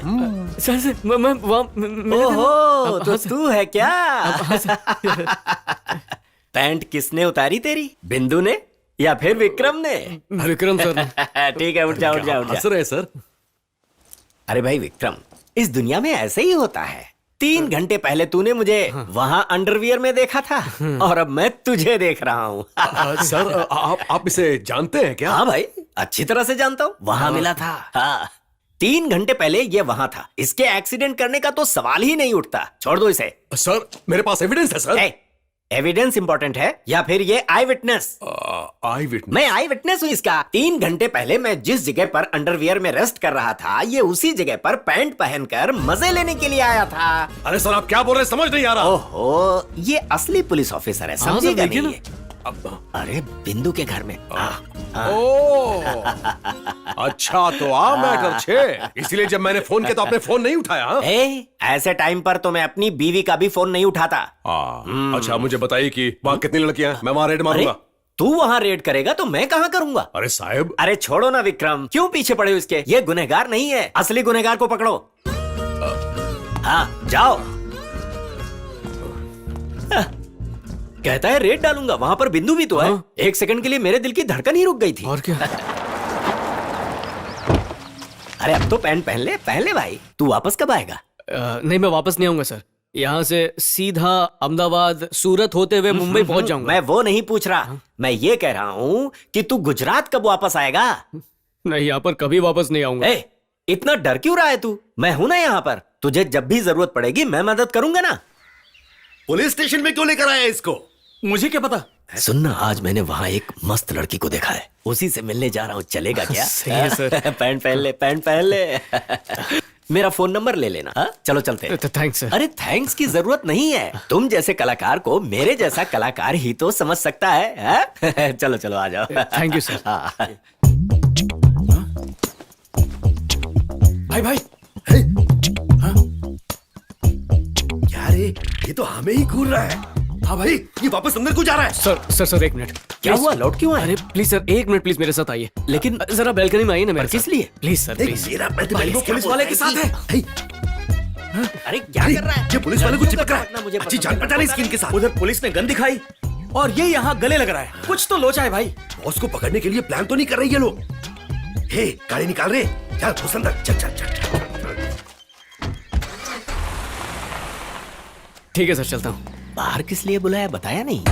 सर मैं ओहो, तो तू है क्या? पैंट किसने उतारी तेरी? बिंदु ने या फिर विक्रम ने? विक्रम सर। ठीक है, उठ जा उठ जा उठ हंस जा। रहे सर? अरे भाई विक्रम, इस दुनिया में ऐसे ही होता है। 3 घंटे पहले तूने मुझे वहाँ अंडरवियर में देखा था और अब मैं तुझे देख रहा हूँ। सर आप इसे जानते हैं क्या? हाँ भाई, अच्छी तरह से जानता हूँ, वहाँ मिला था। हाँ 3 घंटे पहले ये वहाँ था। इसके एक्सीडेंट करने का तो सवाल ही नहीं उठता। छोड़ दो इसे। सर मेरे पास एविडेंस है सर। एविडेंस इंपॉर्टेंट है या फिर ये आई विटनेस? आई विटनेस? मैं आई विटनेस हूँ इसका। 3 घंटे पहले मैं जिस जगह पर अंडरवियर में रेस्ट कर रहा था, ये उसी जगह पर पैंट पहनकर मजे लेने के लिए आया था। अरे सर आप क्या बोल रहे हैं, समझ नहीं आ रहा। ओहो, ये असली पुलिस ऑफिसर है, समझेगा नहीं ये। अरे बिंदु के घर में। ओ, अच्छा तो आ मैटर छे, इसीलिए जब मैंने फोन किया तो आपने फोन नहीं उठाया। ऐसे टाइम पर तो मैं अपनी बीवी का भी फोन नहीं उठाता। अच्छा मुझे बताइए कि वहाँ कितनी लड़कियां हैं, मैं वहाँ रेड मारूंगा। तू वहाँ रेड करेगा तो मैं कहाँ करूंगा? अरे साहब। अरे छोड़ो ना विक्रम, क्यों पीछे पड़े हो इसके? ये गुनहगार नहीं है, असली गुनहगार को पकड़ो। हाँ जाओ। कहता है रेड डालूंगा, वहां पर बिंदु भी तो है। 1 सेकंड के लिए मेरे दिल की धड़कन ही रुक गई थी। और क्या? अरे अब तो पैंट पहन ले भाई। तू वापस कब आएगा? नहीं मैं वापस नहीं आऊंगा सर, यहाँ से सीधा अहमदाबाद सूरत होते हुए मुंबई पहुंच जाऊंगा। मैं वो नहीं पूछ रहा, मैं ये कह रहा हूँ कि तू गुजरात कब वापस आएगा? नहीं यहाँ पर कभी वापस नहीं आऊंगा। इतना डर क्यों रहा है तू? मैं हूं ना यहाँ पर, तुझे जब भी जरूरत पड़ेगी मैं मदद करूंगा ना। पुलिस स्टेशन में क्यों लेकर आया इसको? मुझे क्या पता। सुनना, आज मैंने वहाँ एक मस्त लड़की को देखा है, उसी से मिलने जा रहा हूँ, चलेगा क्या? सही है सर। पैंट पहन ले, पैंट पहन ले। मेरा फोन नंबर ले लेना। हाँ? चलो चलते हैं। Thanks sir. अरे थैंक्स की जरूरत नहीं है, तुम जैसे कलाकार को मेरे जैसा कलाकार ही तो समझ सकता है, हाँ? चलो चलो आ जाओ। Thank you sir. हाँ। भाई भाई क्या रे, ये तो हमें ही घूर रहा है। हाँ भाई, ये वापस अंदर क्यों जा रहा है? सर एक मिनट। क्या हुआ, लौट क्यों आए? अरे प्लीज सर, एक मिनट प्लीज मेरे साथ आइए। लेकिन जरा बैल्कनी में आइए ना मेरे किस साथ। लिए? Please sir please. मेरा भाई, वो पुलिस वाले के साथ है। अरे क्या कर रहा है? ये पुलिस वाले को चिपक रहा ना, मुझे है। अच्छी पसंद जान नहीं। पहचान है इसकी इनके साथ। उधर पुलिस ने गन दिखाई और ये यहाँ गले लग रहा है। कुछ तो लोचा है भाई। बॉस को पकड़ने के लिए प्लान तो नहीं कर रहे ये लोग। हे, गाड़ी निकाल रहे। चल घुस अंदर, चल चल चल। ठीक है सर, चलता हूँ। बाहर किस लिए बुलाया बताया नहीं?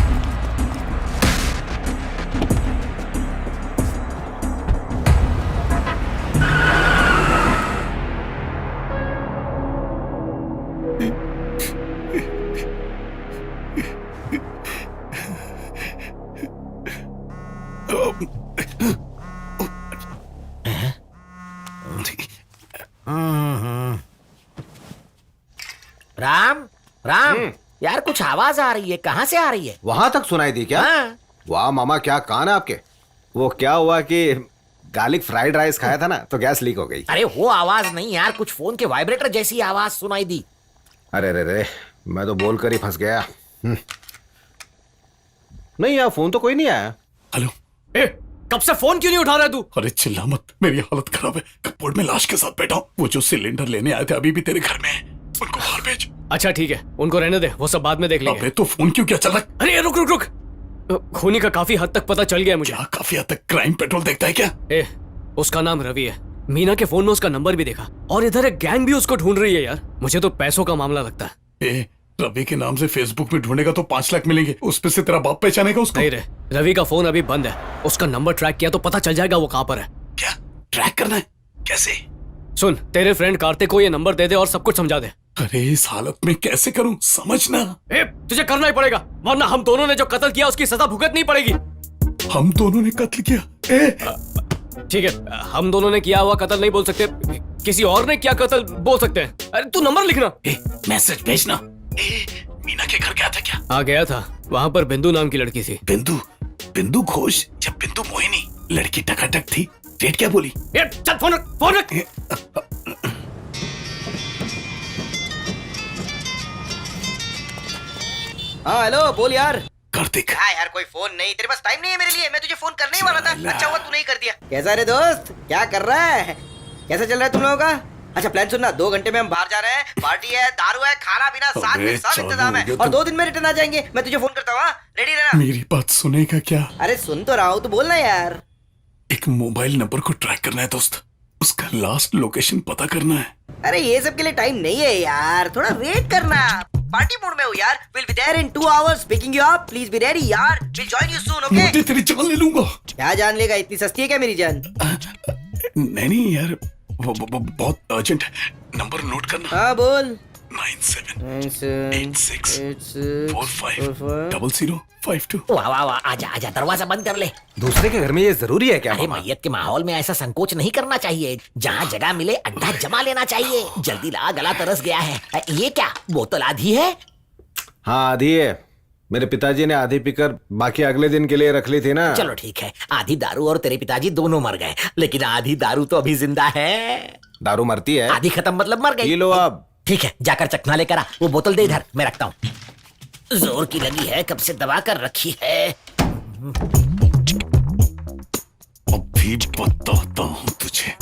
राम राम, यार कुछ आवाज आ रही है, कहाँ से आ रही है? वहां तक सुनाई दी क्या? हाँ। वाह मामा, क्या कान है आपके। वो क्या हुआ कि गार्लिक फ्राइड राइस खाया था ना, तो गैस लीक हो गई। अरे वो आवाज नहीं यार, कुछ फोन के वाइब्रेटर जैसी आवाज सुनाई दी। अरे रे रे, मैं तो बोलकर ही फंस गया। नहीं यार, फोन तो कोई नहीं आया। हेलो। ए, कब से फोन क्यों नहीं उठा रहा है तू? अरे चिल्ला मत, मेरी हालत खराब है। कपबोर्ड में लाश के साथ बैठा हूँ। वो जो सिलेंडर लेने आए थे अभी भी तेरे घर में है, उनको बाहर भेज। अच्छा ठीक है, उनको रहने दे, वो सब बाद में देख लेंगे। अबे तो फोन क्यों क्या चल रहा है? अरे रुक रुक रुक, खूनी का काफी हद तक पता चल गया है मुझे। क्या काफी हद तक क्राइम पेट्रोल देखता है क्या? ए, उसका नाम रवि है। मीना के फोन में उसका नंबर भी देखा, और इधर एक गैंग भी उसको ढूंढ रही है यार। मुझे तो पैसों का मामला लगता है। ए, रवि के नाम से फेसबुक में ढूंढेगा तो 5 लाख मिलेंगे। उस पे से तेरा बाप पहचानेगा उसको? नहीं रे, रवि का फोन अभी बंद है। उसका नंबर ट्रैक किया तो पता चल जाएगा वो कहाँ पर है। क्या ट्रैक करना है? कैसे? सुन, तेरे फ्रेंड कार्तिक को ये नंबर दे दे और सब कुछ समझा दे। अरे इस हालत में कैसे करूं, समझना। ए, तुझे करना ही पड़ेगा, वरना हम दोनों ने जो कत्ल किया उसकी सजा भुगतनी पड़ेगी। हम दोनों ने कत्ल किया? ठीक है, हम दोनों ने किया हुआ कत्ल नहीं बोल सकते, किसी और ने क्या कत्ल बोल सकते हैं। अरे तू नंबर लिखना। मैसेज भेजना। मीना के घर गया था क्या? हाँ गया था, वहाँ पर बिंदु नाम की लड़की थी। बिंदु घोष या बिंदु मोहिनी? लड़की टकाटक थी। डेट क्या बोली? चल फोन रख, फोन रख। हाँ हेलो, बोल यार। कार्तिक। हाँ यार, कोई फोन नहीं, तेरे पास टाइम नहीं है मेरे लिए, मैं तुझे फोन करने ही वाला था। अच्छा हुआ तू नहीं कर दिया। कैसा रे दोस्त, क्या कर रहा है, कैसा चल रहा है तुम लोगों का? अच्छा प्लान सुनना, 2 घंटे में हम बाहर जा रहे हैं, पार्टी है, दारू है, खाना पीना साथ में, सब इंतजाम है, और 2 दिन में रिटर्न आ जाएंगे। मैं तुझे फोन करता हूँ, रेडी रहना। मेरी बात सुनेगा क्या? अरे सुन तो रहा हूँ, तो बोलना यार। एक मोबाइल नंबर को ट्रैक करना है दोस्त, उसका लास्ट लोकेशन पता करना है। अरे ये सब के लिए टाइम नहीं है यार, थोड़ा वेट करना। पार्टी मूड में हो यार। We'll be there in 2 hours picking you up. Please be ready यार। We'll join you soon, okay? मुझे तेरी जान ले लूंगा। क्या जान लेगा, इतनी सस्ती है क्या मेरी जान? नहीं यार, वो बहुत अर्जेंट है। नंबर नोट करना। हाँ बोल। 9786450052। वाह वाह वाह, आजा आजा, दरवाजा बंद कर ले। दूसरे के घर में ये जरूरी है क्या? अरे मैयत के माहौल में ऐसा संकोच नहीं करना चाहिए, जहाँ जगह मिले अड्डा जमा लेना चाहिए। जल्दी ला, गला तरस गया है। ये क्या, बोतल आधी है? हाँ आधी है, मेरे पिताजी ने आधी पीकर बाकी अगले दिन के लिए रख ली थी ना। चलो ठीक है, आधी दारू और तेरे पिताजी दोनों मर गए, लेकिन आधी दारू तो अभी जिंदा है। दारू मरती है? आधी खत्म मतलब मर गई। पी लो अब। ठीक है, जाकर चखना लेकर आ। वो बोतल दे इधर, मैं रखता हूँ। जोर की लगी है, कब से दबा कर रखी है। अभी बताता हूँ तुझे।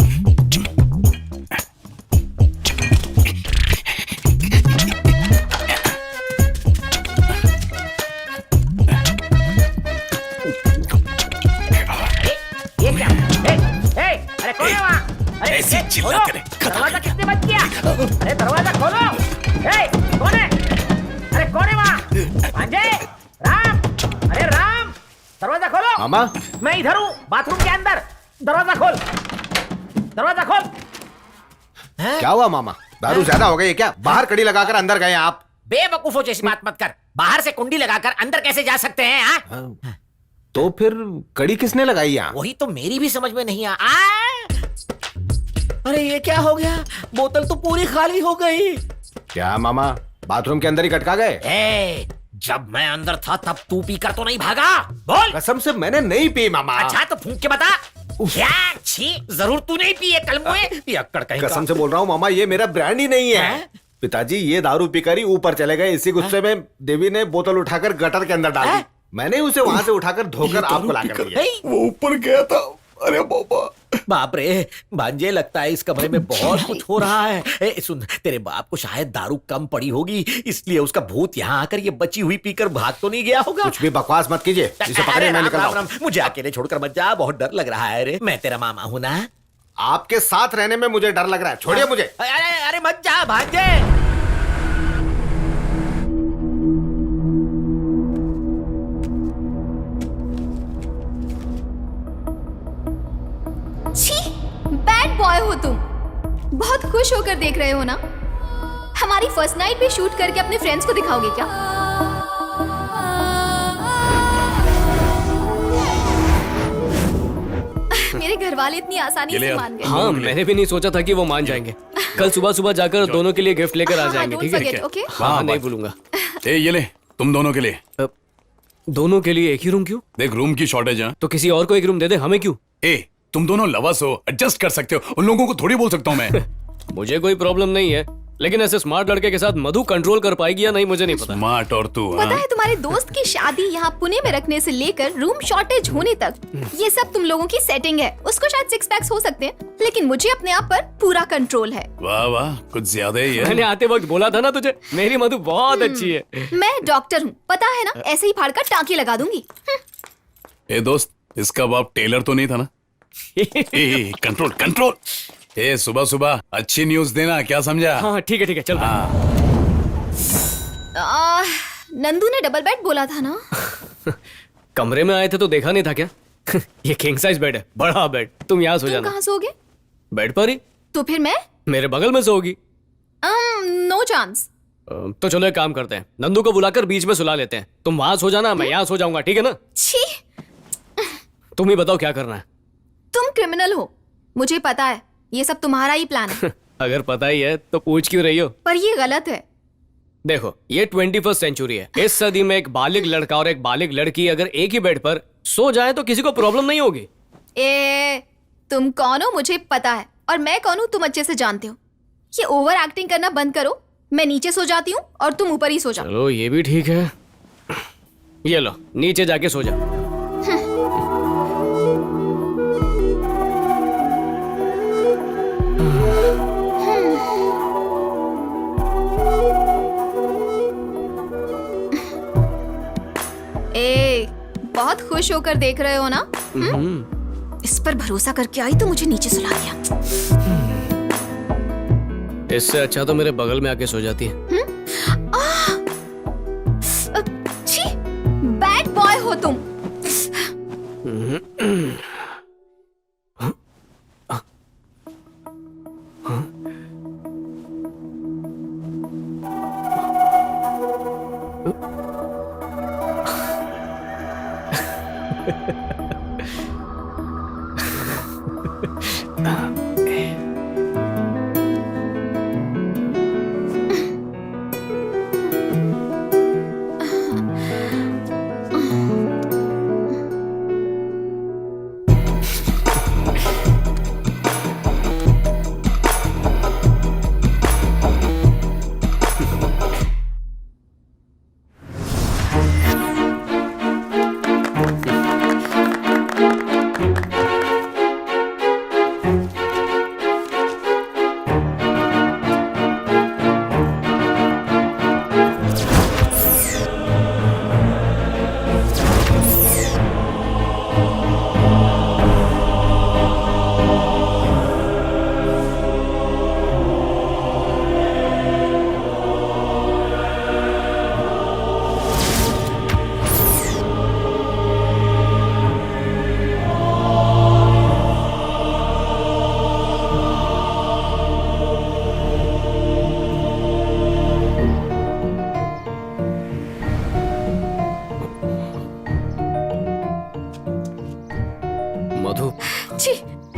ये क्या? अरे कौन है वहाँ? अरे ऐसी चिल्ला करे। दरवाजा किसने बंद किया? अरे दरवाजा खोलो। कौन है? अरे कौन है वहाँ? भांजे, राम, अरे राम, दरवाजा खोलो। मामा, मैं इधर हूँ, बाथरूम के अंदर। दरवाजा खोल, दरवाजा खोल। क्या हुआ मामा? दारू ज्यादा हो गई है क्या? बाहर कड़ी लगाकर अंदर गए आप। बेवकूफों जैसी बात मत कर। बाहर से कुंडी लगाकर अंदर कैसे जा सकते हैं? हाँ? तो फिर कड़ी किसने लगाई यहाँ? वही तो मेरी भी समझ में नहीं आ। अरे ये क्या हो गया? बोतल तो पूरी खाली हो गई। क्या मामा बाथरूम के अंदर ही कटका गए? ए, जब मैं अंदर था तब तू पीकर तो नहीं भागा? बोल। कसम से मैंने नहीं पी मामा। अच्छा तो फूंक के बता। क्या? छी, जरूर तू नहीं पिए कलमुए। पियक्कड़ कहीं का। कसम से बोल रहा हूँ मामा, ये मेरा ब्रांड ही नहीं है। पिताजी ये दारू पीकर ही ऊपर चले गए। इसी गुस्से में देवी ने बोतल उठाकर गटर के अंदर डाल दी। मैंने उसे वहां से उठाकर धोकर आपको लाकर दिया। वो ऊपर गया था। अरे बाबा, बाप रे भांजे, लगता है इस कमरे में बहुत कुछ हो रहा है। ए, सुन, तेरे बाप को शायद दारू कम पड़ी होगी, इसलिए उसका भूत यहाँ आकर ये बची हुई पीकर भाग तो नहीं गया होगा। कुछ भी बकवास मत कीजिए, इसे पकड़े मैं निकल रहा हूँ। मुझे अकेले छोड़कर मत जा, बहुत डर लग रहा है रे। मैं तेरा मामा हूँ ना। आपके साथ रहने में मुझे डर लग रहा है, छोड़िए मुझे। अरे अरे मत जा भांजे। छी, बैड बॉय हो तुम। बहुत खुश होकर देख रहे हो ना? हमारी फर्स्ट नाइट भी शूट करके अपने फ्रेंड्स को दिखाओगे क्या? मेरे घर वाले इतनी आसानी से मान गए। हाँ, मैंने भी नहीं सोचा था कि वो मान जाएंगे। कल सुबह सुबह जाकर दोनों के लिए गिफ्ट लेकर आ जाएंगे, ठीक है? ओके। हाँ, नहीं भूलूंगा। ए ये ले, तुम दोनों के लिए। दोनों के लिए एक ही रूम क्यों? देख रूम की शॉर्टेज है तो किसी और को एक रूम दे दे, हमें क्यों? ए तुम दोनों लवर्स हो, एडजस्ट कर सकते हो। उन लोगों को थोड़ी बोल सकता हूँ मैं। मुझे कोई प्रॉब्लम नहीं है, लेकिन ऐसे स्मार्ट लड़के के साथ मधु कंट्रोल कर पाएगी या नहीं मुझे नहीं पता। स्मार्ट और तू पता है तुम्हारे दोस्त की शादी यहाँ पुणे में रखने से लेकर रूम शॉर्टेज होने तक ये सब तुम लोगों की सेटिंग है। उसको शायद 6 पैक्स हो सकते हैं, लेकिन मुझे अपने आप पर पूरा कंट्रोल है। वाह वाह, कुछ ज्यादा ही है। मैंने आते वक्त बोला था ना तुझे, मेरी मधु बहुत अच्छी है। मैं डॉक्टर हूँ, पता है ना? ऐसे ही फाड़ कर टाँके लगा दूंगी। ए दोस्त, इसका बाप टेलर तो नहीं था ना? Control control. ए सुबह सुबह अच्छी न्यूज देना, क्या समझा? हाँ ठीक है चल। नंदू ने डबल बेड बोला था ना? कमरे में आए थे तो देखा नहीं था क्या? ये किंग साइज बेड है, बड़ा बेड। तुम यहाँ सो तुम जाना। कहाँ सोगे? बेड पर ही। तो फिर मैं? मेरे बगल में सोगी। No chance. तो चलो एक काम करते हैं, नंदू को बुलाकर बीच में सुला लेते हैं। तुम वहां सो जाना, मैं यहाँ सो जाऊंगा, ठीक है ना? छी, तुम ही बताओ क्या करना है। तुम क्रिमिनल हो, मुझे पता है। ये सब तुम्हारा ही प्लान है। अगर पता ही है तो पूछ क्यों रही हो? पर ये गलत है। देखो, ये 21st सेंचुरी है। इस सदी में एक बालिग लड़का और एक बालिग लड़की अगर एक ही बेड पर सो जाए तो किसी को प्रॉब्लम नहीं होगी। तुम कौन हो मुझे पता है, और मैं कौन हूँ तुम अच्छे से जानते हो। ये ओवर एक्टिंग करना बंद करो। मैं नीचे सो जाती हूँ और तुम ऊपर ही सो जाओ। चलो ये भी ठीक है। ये लो, नीचे जाके सो जाओ। बहुत खुश होकर देख रहे हो ना? इस पर भरोसा करके आई तो मुझे नीचे सुला दिया। इससे अच्छा तो मेरे बगल में आके सो जाती है। छी, बैड बॉय हो तुम।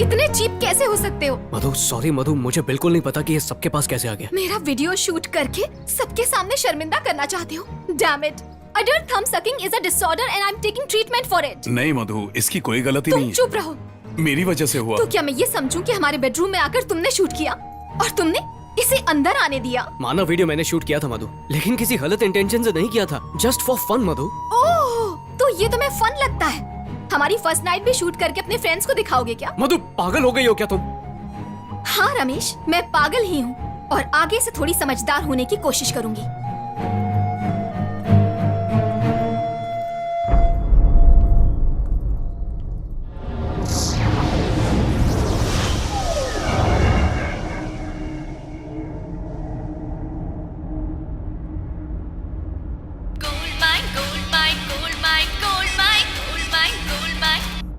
इतने चीप कैसे हो सकते हो? मधु सॉरी मधु, मुझे बिल्कुल नहीं पता कि ये सबके पास कैसे आ गया। मेरा वीडियो शूट करके सबके सामने शर्मिंदा करना चाहते हो? Damn it! Adult thumb sucking is a disorder and I'm taking treatment for it. नहीं मधु, इसकी कोई गलती तुम नहीं चुप रहो। है, मेरी वजह से हुआ। तो क्या मैं ये समझूं कि हमारे बेडरूम में आकर तुमने शूट किया और तुमने इसे अंदर आने दिया? माना वीडियो मैंने शूट किया था मधु, लेकिन किसी गलत इंटेंशन से नहीं किया था, जस्ट फॉर फन मधु। ओह, तो ये तुम्हें फन लगता है? हमारी फर्स्ट नाइट भी शूट करके अपने फ्रेंड्स को दिखाओगे क्या? मधु पागल हो गई हो क्या तुम? हाँ रमेश, मैं पागल ही हूँ और आगे से थोड़ी समझदार होने की कोशिश करूंगी।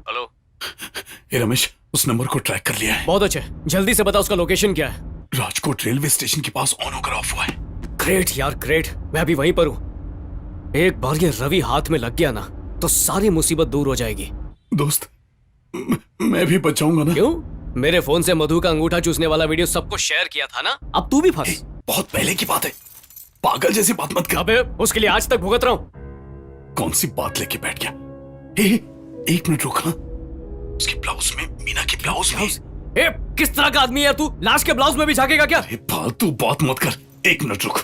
हेलो, ये रमेश, उस नंबर को ट्रैक कर लिया है। बहुत अच्छे, जल्दी से बता उसका लोकेशन क्या है। राजकोट रेलवे स्टेशन के पास ऑन होकर ऑफ हुआ है। ग्रेट यार ग्रेट, मैं अभी वहीं पर हूँ। एक बार ये रवि हाथ में लग गया ना तो सारी मुसीबत दूर हो जाएगी। दोस्त, मैं भी बचाऊंगा ना? क्यों? मेरे फोन से मधु का अंगूठा चूसने वाला वीडियो सबको शेयर किया था ना, अब तू भी फंस। बहुत पहले की बात है, पागल जैसी बात मत कर। अबे उसके लिए आज तक भुगत रहा हूँ। कौन सी बात लेके बैठ गया? एक मिनट रुक। हाँ, उसके ब्लाउज में, मीना के ब्लाउज में। ए, किस तरह का आदमी है तू? लाश के ब्लाउज में भी झाकेगा क्या? फालतू बात मत कर, एक मिनट रुक।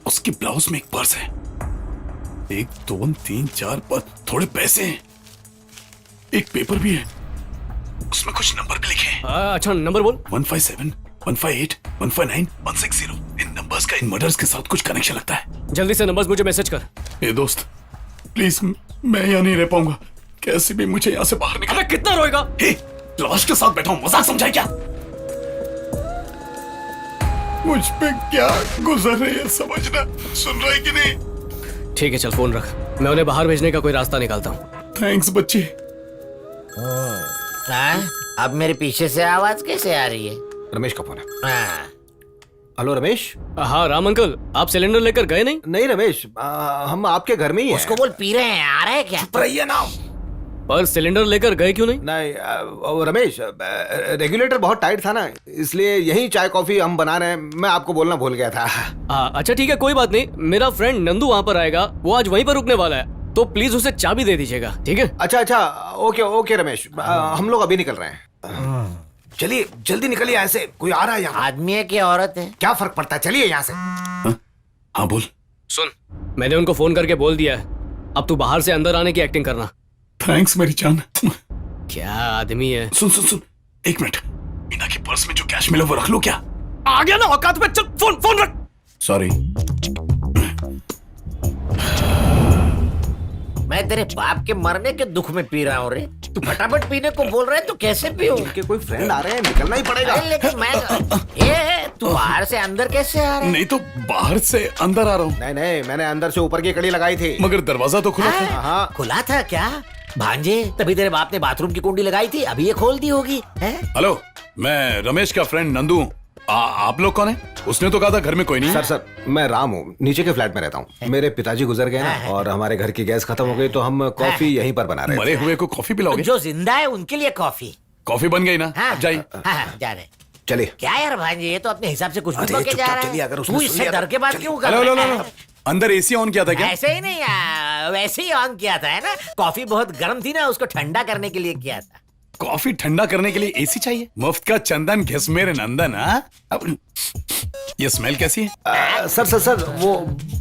उसके ब्लाउज में एक पर्स है, 1 2 3 4 5 थोड़े पैसे हैं, एक पेपर भी है, उसमें कुछ नंबर भी लिखे हैं। अच्छा नंबर बोल। 157 158 159 160। इन नंबर्स का इन मर्डर्स के साथ कुछ कनेक्शन लगता है। जल्दी से नंबर्स मुझे मैसेज कर। ए दोस्त, प्लीज, मैं यहाँ नहीं रह पाऊंगा, कैसे भी मुझे यहाँ से बाहर निकाल। अबे कितना रोएगा? लाश के साथ बैठा हूँ, मजाक समझाए क्या? मुझ पे क्या गुजर रही है समझना, सुन रहा है कि नहीं? ठीक है चल फोन रख, मैं उन्हें बाहर भेजने का कोई रास्ता निकालता हूँ। थैंक्स बच्चे। अब मेरे पीछे से आवाज कैसे आ रही है? रमेश का फोन है। हाँ। हेलो रमेश। हाँ राम अंकल, आप सिलेंडर लेकर गए नहीं? नहीं रमेश, हम आपके घर में ही हैं। उसको बोल पी रहे हैं, आ रहा है क्या? रहिए ना। पर सिलेंडर लेकर गए क्यों नहीं? नहीं रमेश, रेगुलेटर बहुत टाइट था ना, इसलिए यही चाय कॉफी हम बना रहे हैं, मैं आपको बोलना भूल गया था। अच्छा ठीक है, कोई बात नहीं, मेरा फ्रेंड नंदू वहाँ पर आएगा, वो आज वहीं पर रुकने वाला है, तो प्लीज उसे चाबी दे दीजिएगा, ठीक है? अच्छा, ओके ओके रमेश, हम लोग अभी निकल रहे हैं। चलिए जल्दी निकलिए, ऐसे कोई आ रहा है यहाँ। आदमी है कि औरत है? क्या फर्क पड़ता है, चलिए यहाँ से। हाँ बोल। सुन, मैंने उनको फोन करके बोल दिया है, अब तू बाहर से अंदर आने की एक्टिंग करना। थैंक्स मेरी जान। क्या आदमी है। सुन, एक मिनट, मीना के पर्स में जो कैश मिला वो रख लो क्या? आ गया ना औकात में, चल फोन रख। सॉरी। मैं तेरे बाप के मरने के दुख में पी रहा हूँ रे, तू फटाफट पीने को बोल रहे है तो कैसे पीऊं? कि कोई फ्रेंड आ रहे हैं, निकलना ही पड़ेगा। लेकिन मैं तू बाहर से अंदर कैसे आ रहा है? नहीं तो बाहर से अंदर आ रहा हूँ। नहीं, मैंने अंदर से ऊपर की कड़ी लगाई थी, मगर दरवाजा तो खुला था। हाँ खुला था क्या भांजे? तभी तेरे बाप ने बाथरूम की कुंडी लगाई थी, अभी ये खोल दी होगी। हेलो, मैं रमेश का फ्रेंड नंदू हूँ। आप लोग कौन है? उसने तो कहा था घर में कोई नहीं है। सर, मैं राम हूँ, नीचे के फ्लैट में रहता हूँ। मेरे पिताजी गुजर गए ना, और हमारे घर की गैस खत्म हो गई, तो हम कॉफी यहीं पर बना रहे हैं। मरे हुए को कॉफी पिलाओगे? जो जिंदा है उनके लिए कॉफी। कॉफी बन गई ना? अब जाइए। जा रहे। चलिए। क्या यार भांजे, ये तो अपने हिसाब से कुछ भी अरे बोल के जा रहा चलिए, है। अगर उसने तू सुन इससे लिया डर के बात क्यों कर हेलो, रहा है? अंदर एसी ऑन किया था क्या? ऐसे ही नहीं यार, वैसे ही ऑन किया था, है ना? कॉफी बहुत गर्म थी ना, उसको ठंडा करने के लिए किया था। कॉफी ठंडा करने के लिए एसी चाहिए? मुफ्त का चंदन घिस मेरे नंदन। अब ये स्मेल कैसी है? सर, वो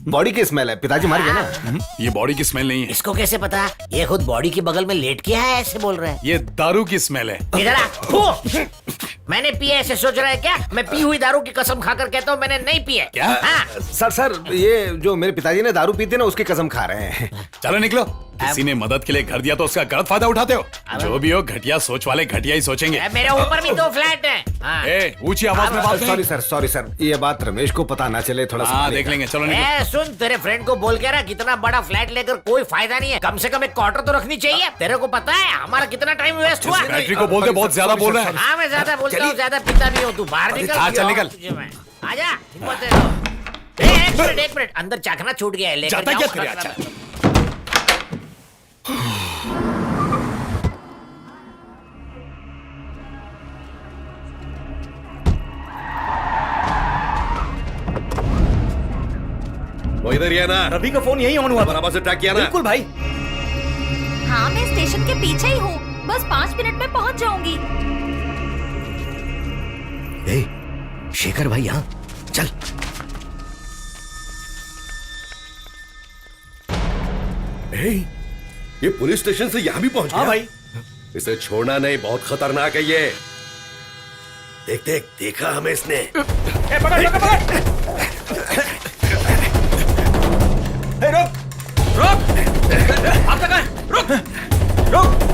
बॉडी की स्मेल है, पिताजी मर गए ना। ये बॉडी की स्मेल नहीं है। इसको कैसे पता? ये खुद बॉडी के बगल में लेट के है, ऐसे बोल रहा है। ये दारू की स्मेल है। इधर आ। मैंने पिया ऐसे सोच रहा है क्या? मैं पी हुई दारू की कसम खाकर कहता हूँ मैंने नहीं पिया। क्या? हाँ। सर, ये जो मेरे पिताजी ने दारू पी थी ना, उसकी कसम खा रहे हैं। चलो निकलो, किसी ने मदद के लिए घर दिया तो उसका गलत फायदा उठाते हो। जो भी हो, घटिया सोच वाले घटिया ही सोचेंगे। मेरे ऊपर भी 2 फ्लैट है। ऊंची आवाज में बात करें। सॉरी सर, ये बात रमेश को पता ना चले, थोड़ा सा देख लेंगे। चलो निकलो। सुन, तेरे फ्रेंड को बोल के रहा, कितना बड़ा फ्लैट लेकर कोई फायदा नहीं है, कम से कम एक क्वार्टर तो रखनी चाहिए। तेरे को पता है हमारा कितना टाइम वेस्ट हुआ? बैटरी को बोलते बहुत ज्यादा बोल रहे हैं। हाँ, मैं ज्यादा बोलता हूँ, ज्यादा पीता भी हूँ। तू बाहर निकल। चल निकल। आजा, हिम्मत है तो। एक मिनट, अंदर चाखना छूट गया है, लेकर जाता जाऊं? क्या तेरे? अच्छा वो इधर ही है ना? रवि का फोन यही ऑन हुआ था। बराबर से ट्रैक किया ना? बिल्कुल भाई। हाँ मैं स्टेशन के पीछे ही हूँ, बस 5 मिनट में पहुँच जाऊंगी। ए, शेखर भाई यहाँ चल। ये पुलिस स्टेशन से यहाँ भी पहुंच गया? हाँ भाई। इसे छोड़ना नहीं, बहुत खतरनाक है ये। देख देख, देखा हमें इसने। पकड़ पकड़ पकड़। रुक रुक, आप कहाँ हैं? रुक रुक।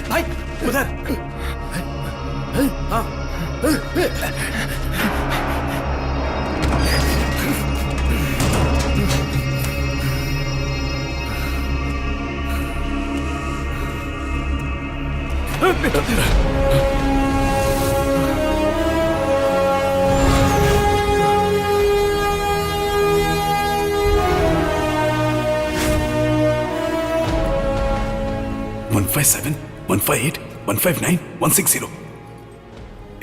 भाई उधर। हाँ। 157, 158, 159, 160।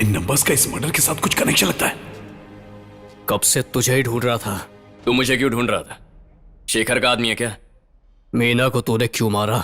इन नंबर्स का इस मर्डर के साथ कुछ कनेक्शन लगता है। कब से तुझे ही ढूंढ रहा था। तू मुझे क्यों ढूंढ रहा था? शेखर का आदमी है क्या? मीना को तूने क्यों मारा?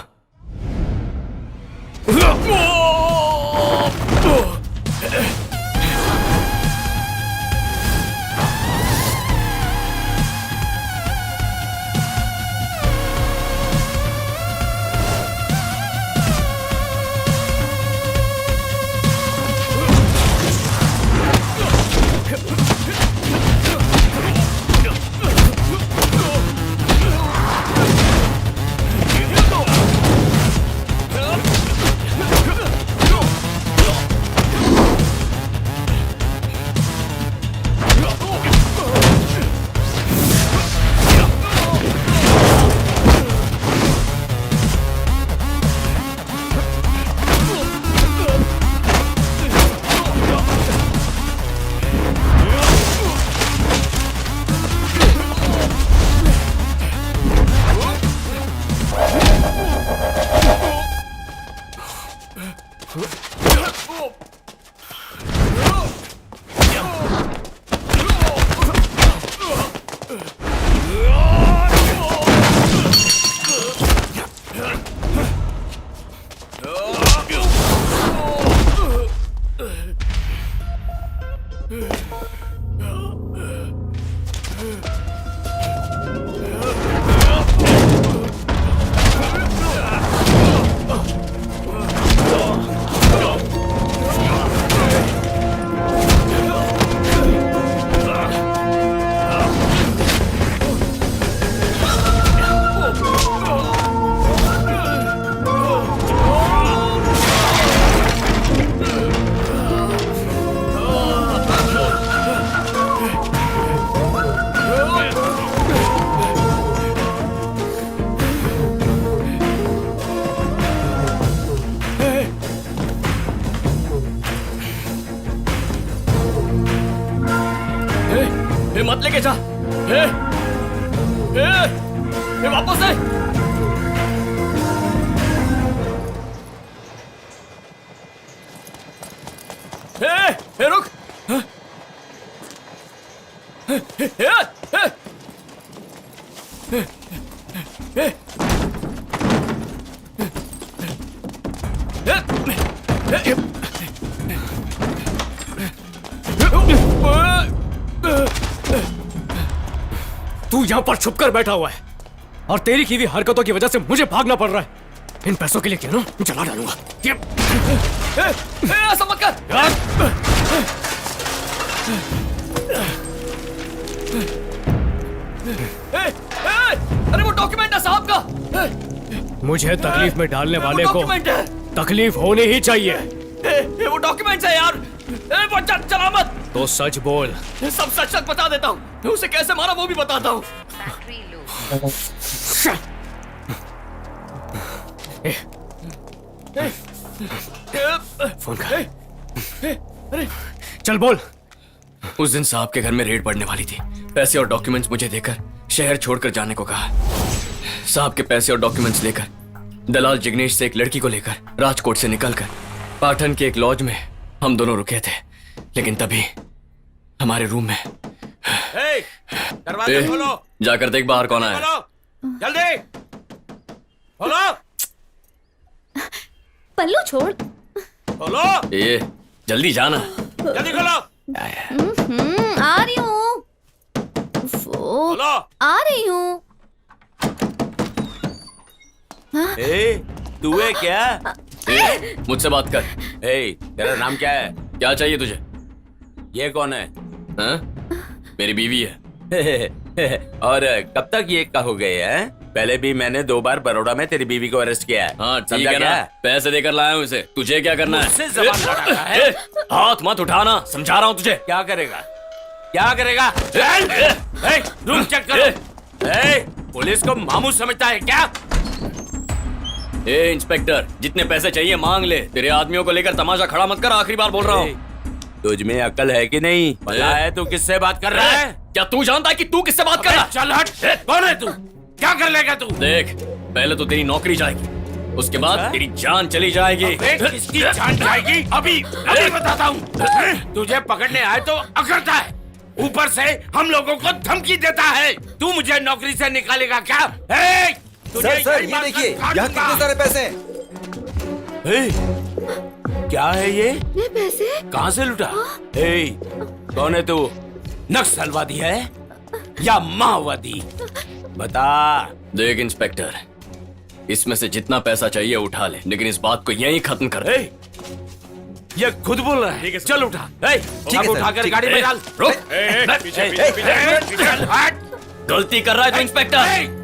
मत लेके जा। वापस है। रुक। तू यहाँ पर छुप कर बैठा हुआ है और तेरी की हुई हरकतों की वजह से मुझे भागना पड़ रहा है। इन पैसों के लिए क्या ना जला डालूंगा। ऐसा मत कर। अरे वो डॉक्यूमेंट है साहब का। मुझे तकलीफ में डालने वाले को तकलीफ होनी ही चाहिए। वो डॉक्यूमेंट्स है यार। वो चला मत। तो सच बोल। सब सच सच बता देता हूँ। मैं उसे कैसे मारा वो भी बताता हूँ। फोन कर। चल बोल। उस दिन साहब के घर में रेड पड़ने वाली थी। पैसे और डॉक्यूमेंट्स मुझे देकर शहर छोड़कर जाने को कहा। साहब के पैसे और डॉक्यूमेंट्स लेकर दलाल जिग्नेश से एक लड़की को लेकर राजकोट से निकलकर पाटन के एक लॉज में हम दोनों रुके थे। लेकिन तभी हमारे रूम में दरवाजा खोलो। जाकर देख बाहर कौन आया। जल्दी खोलो। पल्लू छोड़। खोलो। ये जल्दी जाना। जल्दी खोलो। आ रही हूँ। खोलो। आ रही हूँ। तू है क्या? मुझसे बात कर। तेरा नाम क्या है? क्या चाहिए तुझे? ये कौन है? हाँ? मेरी बीवी है। और कब तक ये हो गए हैं? पहले भी मैंने 2 बार बड़ौदा में तेरी बीवी को अरेस्ट किया है। हाँ ठीक है ना, पैसे देकर लाया हूँ इसे। तुझे क्या करना है? हाथ मत उठाना, समझा रहा हूँ तुझे। क्या करेगा? क्या करेगा? रूम चेक करो। पुलिस को मामूल समझता है क्या? इंस्पेक्टर, जितने पैसे चाहिए मांग ले। तेरे आदमियों को लेकर तमाशा खड़ा मत कर, आखिरी बार बोल रहा हूँ। तुझ में अकल है कि नहीं? पता है तू किससे बात कर रहा है? क्या तू जानता है कि तू किससे बात कर रहा है? चल हट। कौन है तू? क्या कर लेगा तू? देख, पहले तो तेरी नौकरी जाएगी, उसके बाद तेरी जान चली जाएगी। किसकी जान जाएगी? अभी बताता हूँ। तुझे पकड़ने आए तो अकड़ता है, ऊपर से हम लोगों को धमकी देता है। तू मुझे नौकरी से निकालेगा क्या? सर ये देखिए, यहाँ कितने सारे पैसे हैं। क्या है ये पैसे कहाँ से लुटा? कौन है तू? नक्सलवादी है या माओवादी? बता। देख इंस्पेक्टर, इसमें से जितना पैसा चाहिए उठा ले, लेकिन इस बात को यहीं खत्म कर दे। ये खुद बोल रहा है। चल उठा। उठाकर गाड़ी में डाल। रुक। गलती कर रहा है तू इंस्पेक्टर।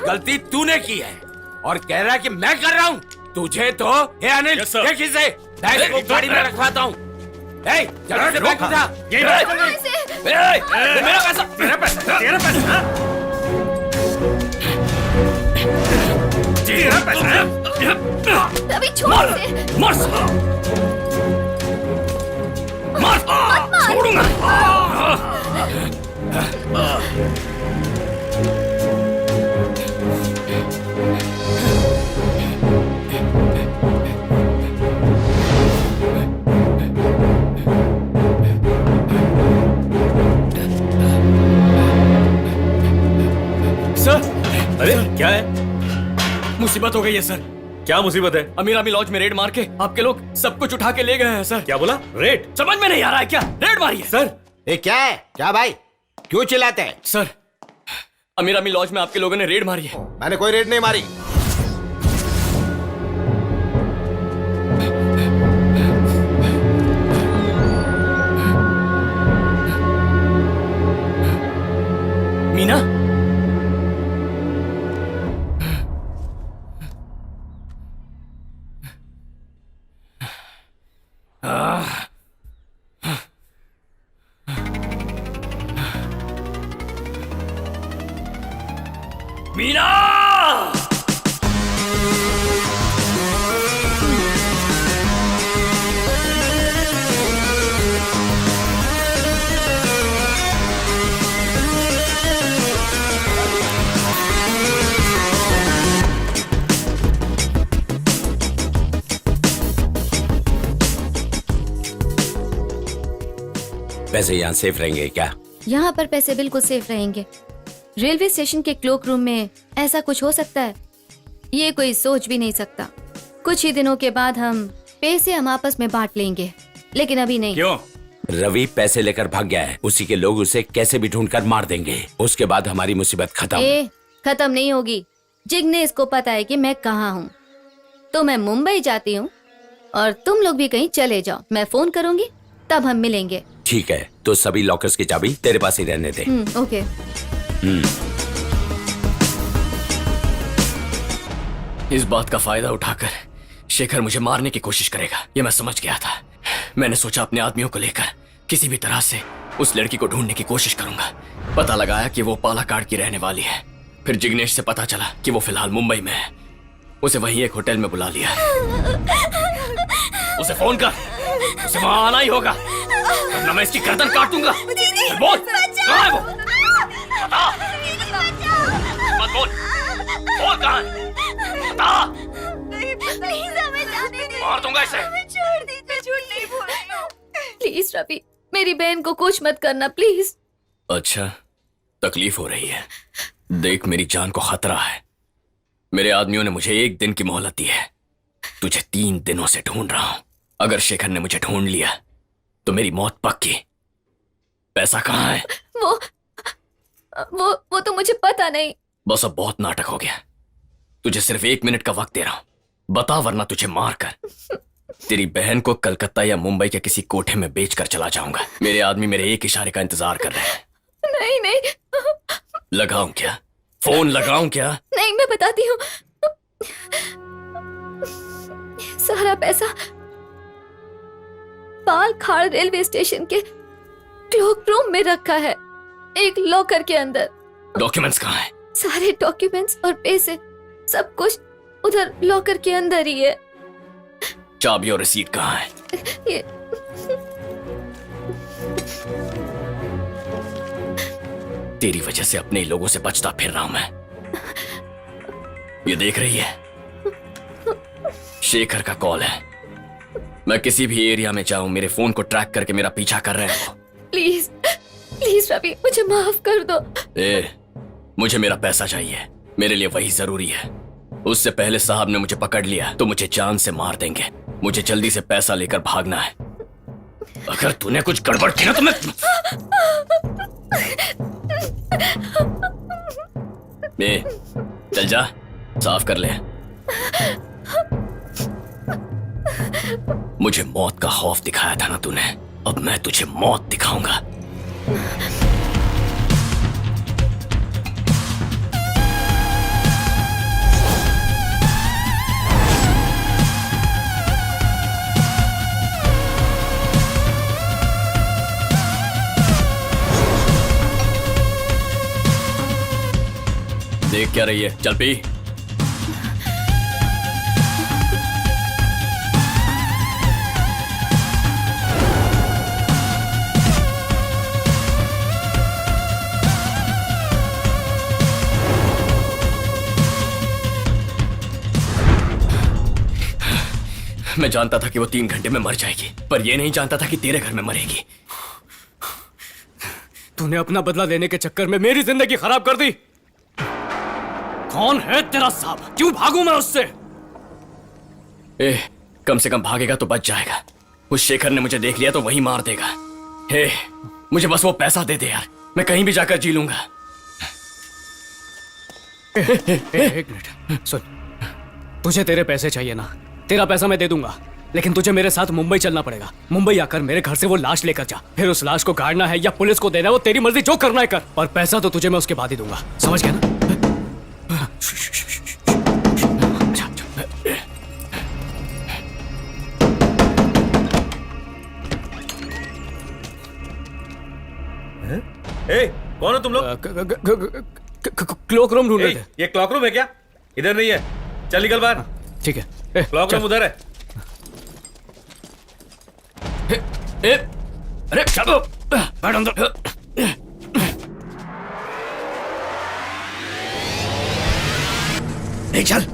गलती तूने की है और कह रहा है कि मैं कर रहा हूँ। तुझे तो हे अनिल, देख इसे गाड़ी में रखवाता हूँ। जल्दी से बैग उठा। मेरा पैसा, मेरा पैसा, तेरा पैसा, तेरा पैसा। अभी छोड़ इसे। मार छोड़ूंगा। अरे क्या है? मुसीबत हो गई है सर। क्या मुसीबत है? अमीरामी लॉज में रेड मार के आपके लोग सब कुछ उठा के ले गए हैं सर। क्या बोला? रेड? समझ में नहीं आ रहा है क्या? रेड मारी है सर। क्या है? क्या भाई, क्यों चिल्लाते हैं? सर, अमीरामी लॉज में आपके लोगों ने रेड मारी है। मैंने कोई रेड नहीं मारी। मीना, मीना! पैसे यहाँ सेफ रहेंगे क्या? यहाँ पर पैसे बिल्कुल सेफ रहेंगे। रेलवे स्टेशन के क्लोक रूम में ऐसा कुछ हो सकता है, ये कोई सोच भी नहीं सकता। कुछ ही दिनों के बाद पैसे हम आपस में बांट लेंगे, लेकिन अभी नहीं। क्यों? रवि पैसे लेकर भाग गया है, उसी के लोग उसे कैसे भी ढूंढकर मार देंगे। उसके बाद हमारी मुसीबत खत्म। खत्म नहीं होगी। जिग्नेश को पता है कि मैं कहाँ हूँ, तो मैं मुंबई जाती हूँ और तुम लोग भी कहीं चले जाओ। मैं फोन करूंगी, तब हम मिलेंगे। ठीक है, तो सभी लॉकर्स की चाबी तेरे पास ही रहने दे। ओके। इस बात का फायदा उठाकर शेखर मुझे मारने की कोशिश करेगा, ये मैं समझ गया था। मैंने सोचा अपने आदमियों को लेकर किसी भी तरह से उस लड़की को ढूंढने की कोशिश करूंगा। पता लगाया कि वो पालाकाड की रहने वाली है। फिर जिग्नेश से पता चला कि वो फिलहाल मुंबई में है। उसे वहीं एक होटल में बुला लिया। उसे फोन कर, उसे वहां आना ही होगा, वरना मैं इसकी गर्दन काटूंगा। बोल, कहाँ है वो? बता। मत बोल, बोल कहाँ है? बता। मार दूंगा इसे। छोड़ दीजिए, झूठ नहीं बोल रही हूँ। प्लीज रवि, मेरी बहन को कुछ मत करना प्लीज। अच्छा, तकलीफ हो रही है। देख, मेरी जान को खतरा है। मेरे आदमियों ने मुझे 1 दिन की मोहलत दी है। तुझे 3 दिनों से ढूंढ रहा हूं। अगर शेखर ने मुझे ढूंढ लिया तो मेरी मौत पक्की। पैसा कहाँ है? वो तो मुझे पता नहीं। बस अब बहुत नाटक हो गया। तुझे सिर्फ 1 मिनट का वक्त दे रहा हूं, बता वरना तुझे मारकर तेरी बहन को कलकत्ता या मुंबई के किसी कोठे में बेचकर चला जाऊंगा। मेरे आदमी मेरे एक इशारे का इंतजार कर रहे हैं। नहीं नहीं, लगाऊं क्या फोन? लगाऊं क्या? नहीं, मैं बताती हूँ। सारा पैसा पालखाड़ रेलवे स्टेशन के क्लोक रूम में रखा है, एक लॉकर के अंदर। डॉक्यूमेंट्स कहाँ हैं? सारे डॉक्यूमेंट्स और पैसे सब कुछ उधर लॉकर के अंदर ही है। चाबी और रसीद कहाँ है? ये तेरी वजह से अपने लोगों से बचता फिर रहा हूं मैं। ये देख रही है, शेखर का कॉल है। मैं किसी भी एरिया में जाऊं, मेरे फोन को ट्रैक करके मेरा पीछा कर रहे हैं वो। प्लीज प्लीज रवि, मुझे माफ कर दो। मुझे मेरा पैसा चाहिए, मेरे लिए वही जरूरी है। उससे पहले साहब ने मुझे पकड़ लिया तो मुझे जान से मार देंगे। मुझे जल्दी से पैसा लेकर भागना है। अगर तूने कुछ गड़बड़ की ना तो मैं चल जा, साफ कर ले। मुझे मौत का खौफ दिखाया था ना तूने, अब मैं तुझे मौत दिखाऊंगा। देख क्या रही है, चल पी। मैं जानता था कि वो 3 घंटे में मर जाएगी, पर यह नहीं जानता था कि तेरे घर में मरेगी। तूने अपना बदला लेने के चक्कर में मेरी जिंदगी खराब कर दी। कौन है तेरा साहब? क्यों भागूं मैं उससे? कम से कम भागेगा तो बच जाएगा। उस शेखर ने मुझे देख लिया तो वही मार देगा। मुझे बस वो पैसा दे दे यार, मैं कहीं भी जाकर जी लूंगा। एक मिनट सुन, तुझे तेरे पैसे चाहिए ना? तेरा पैसा मैं दे दूंगा, लेकिन तुझे मेरे साथ मुंबई चलना पड़ेगा। मुंबई आकर मेरे घर से वो लाश लेकर जा, फिर उस लाश को गाड़ना है या पुलिस को देना है, वो तेरी मर्जी, जो करना है कर। और पैसा तो तुझे मैं उसके बाद ही दूंगा, समझ गया ना? कौन हो तुम लोग? क्लॉक रूम ढूंढ रहे थे। ये क्लॉक रूम है क्या? इधर नहीं है, चल निकल बाहर। ठीक है, क्लॉक रूम उधर है। अरे चलो, बैठ अंदर। चल।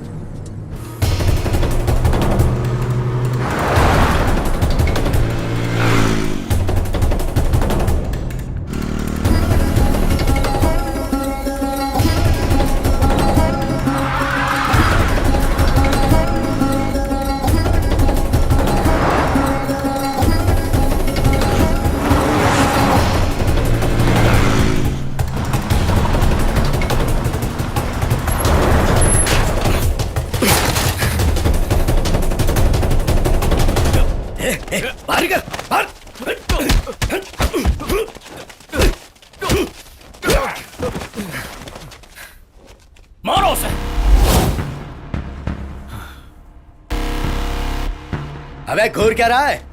बाहर कर, बाहर। मारो उसे। अबे घूर क्या रहा है?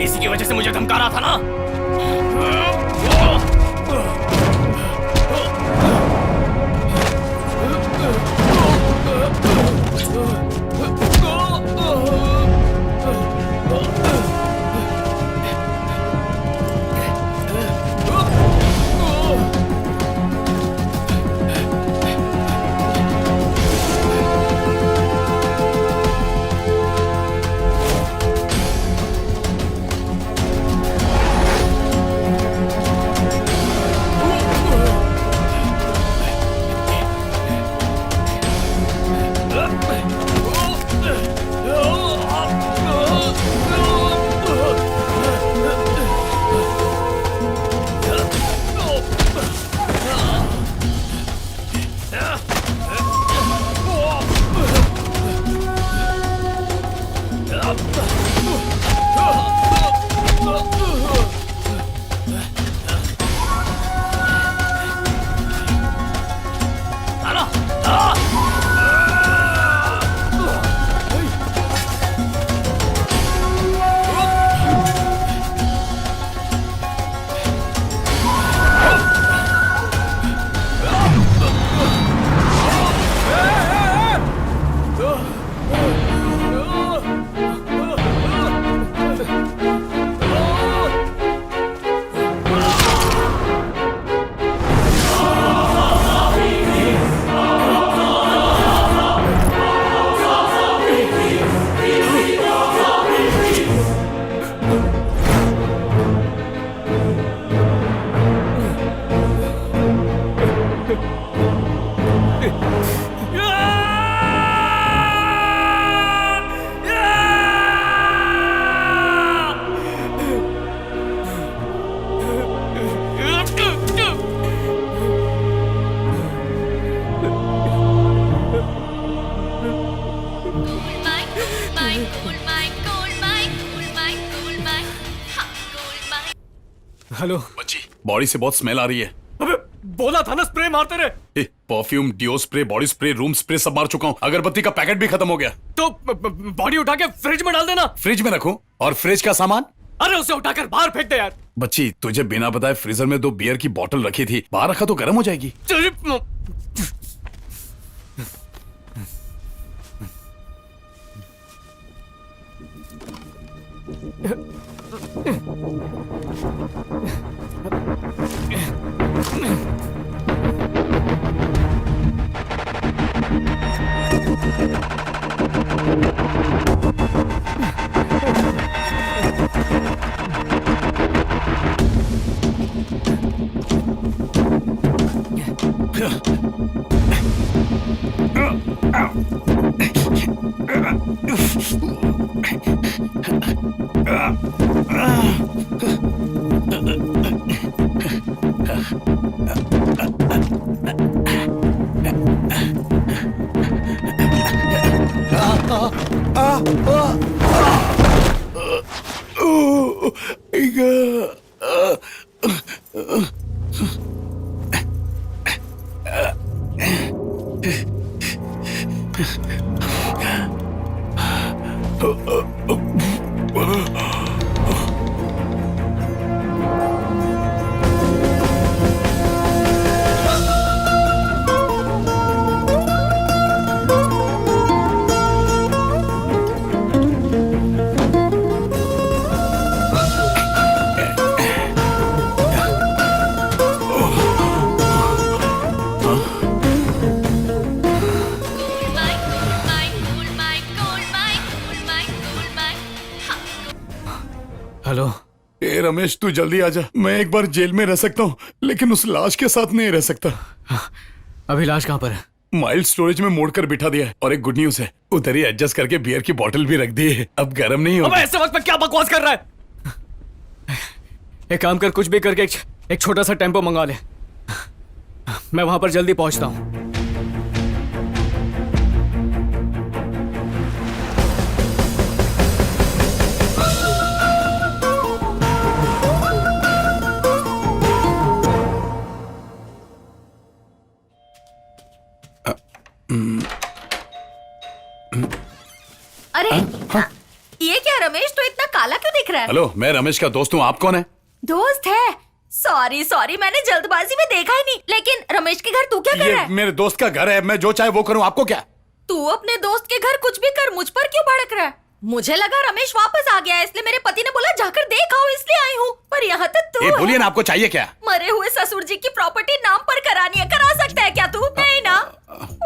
इसी की वजह से मुझे धमका रहा था ना। हेलो बच्ची, बॉडी से बहुत स्मेल आ रही है। अबे बोला था ना स्प्रे मारते रहे। Perfume, deo spray, body spray, room spray सब मार चुका हूँ। अगरबत्ती का पैकेट भी खत्म हो गया। तो बॉडी उठा के फ्रिज में डाल देना। फ्रिज में रखूं? और फ्रिज का सामान? अरे उसे उठाकर बाहर फेंक दे यार। बच्ची, तुझे बिना बताए फ्रीजर में 2 बियर की बोतल रखी थी, बाहर रखा तो गर्म हो जाएगी। हेलो। ए रमेश, तू जल्दी आजा। मैं एक बार जेल में रह सकता हूँ, लेकिन उस लाश के साथ नहीं रह सकता। अभी लाश कहाँ पर है? माइल्ड स्टोरेज में मोड़ कर बिठा दिया है। और एक गुड न्यूज है, उधर ही एडजस्ट करके बियर की बोतल भी रख दी है। अब गर्म नहीं होगा। अबे ऐसे वक्त में क्या बकवास कर रहा है? एक काम कर, कुछ भी करके एक छोटा सा टेम्पो मंगा ले। मैं वहां पर जल्दी पहुंचता हूं। अरे ये क्या रमेश, तो इतना काला क्यों दिख रहा है? हेलो, मैं रमेश का दोस्त हूँ। आप कौन है? दोस्त है? सॉरी, मैंने जल्दबाजी में देखा ही नहीं। लेकिन रमेश के घर तू क्या कर रहा है? मेरे दोस्त का घर है, मैं जो चाहे वो करूँ। आपको क्या? तू अपने दोस्त के घर कुछ भी कर, मुझ पर क्यों भड़क रहा है? मुझे लगा रमेश वापस आ गया है, इसलिए मेरे पति ने बोला जाकर देख आओ, इसलिए आई हूँ। पर यहाँ तक तू बोलिए ना, आपको चाहिए क्या? मरे हुए ससुर जी की प्रॉपर्टी नाम पर करानी है, करा सकता है क्या तू? नहीं ना।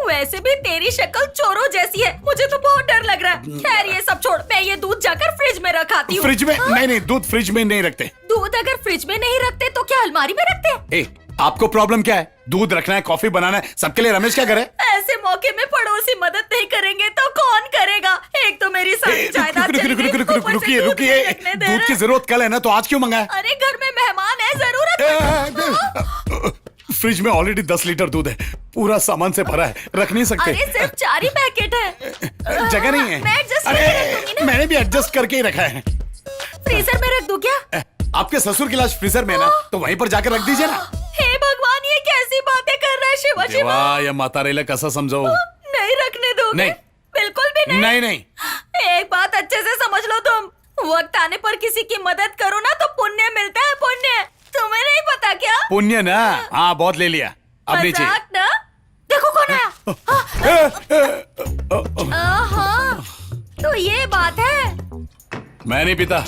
वैसे भी तेरी शक्ल चोरों जैसी है, मुझे तो बहुत डर लग रहा है। खैर ये सब छोड़, मैं ये दूध जाकर फ्रिज में रखाती हूँ। फ्रिज में? नहीं, दूध फ्रिज में नहीं रखते। दूध अगर फ्रिज में नहीं रखते तो क्या अलमारी में रखते? आपको प्रॉब्लम क्या है? दूध रखना है, कॉफी बनाना है, सबके लिए रमेश क्या करे? ऐसे मौके में पड़ोसी मदद नहीं करेंगे तो कौन करेगा? एक तो मेरी सारी जायदाद चली गई, ऊपर से दूध नहीं रखने दे दूध की जरूरत कल है ना, तो आज क्यों मंगाया? अरे घर में मेहमान है, जरूरत। फ्रिज में ऑलरेडी 10 लीटर दूध है, पूरा सामान से भरा है, रख नहीं सकते। अरे सिर्फ 4 ही पैकेट है। जगह नहीं है। मैं एडजस्ट करके रख दूंगी ना। मैंने भी एडजस्ट करके ही रखा है। फ्रीजर में रख दूं क्या? आपके ससुर की लाश फ्रीजर में है ना, तो वहीं पर जाकर रख दीजिए ना। हे भगवान, ये कैसी बातें कर रहा है शिवा? शिवा या माता रेला कैसा समझो? नहीं रखने दोगे? नहीं, बिल्कुल भी नहीं। नहीं। एक बात अच्छे से समझ लो, तुम वक्त आने पर किसी की मदद करो ना तो पुण्य मिलता है, पुण्य। तुम्हें नहीं पता क्या? पुण्य ना? हाँ, बहुत ले लिया, अब नहीं चाहिए। मजाक ना? देखो कौन आया। हाँ, तो ये बात है। मैं नहीं पीता।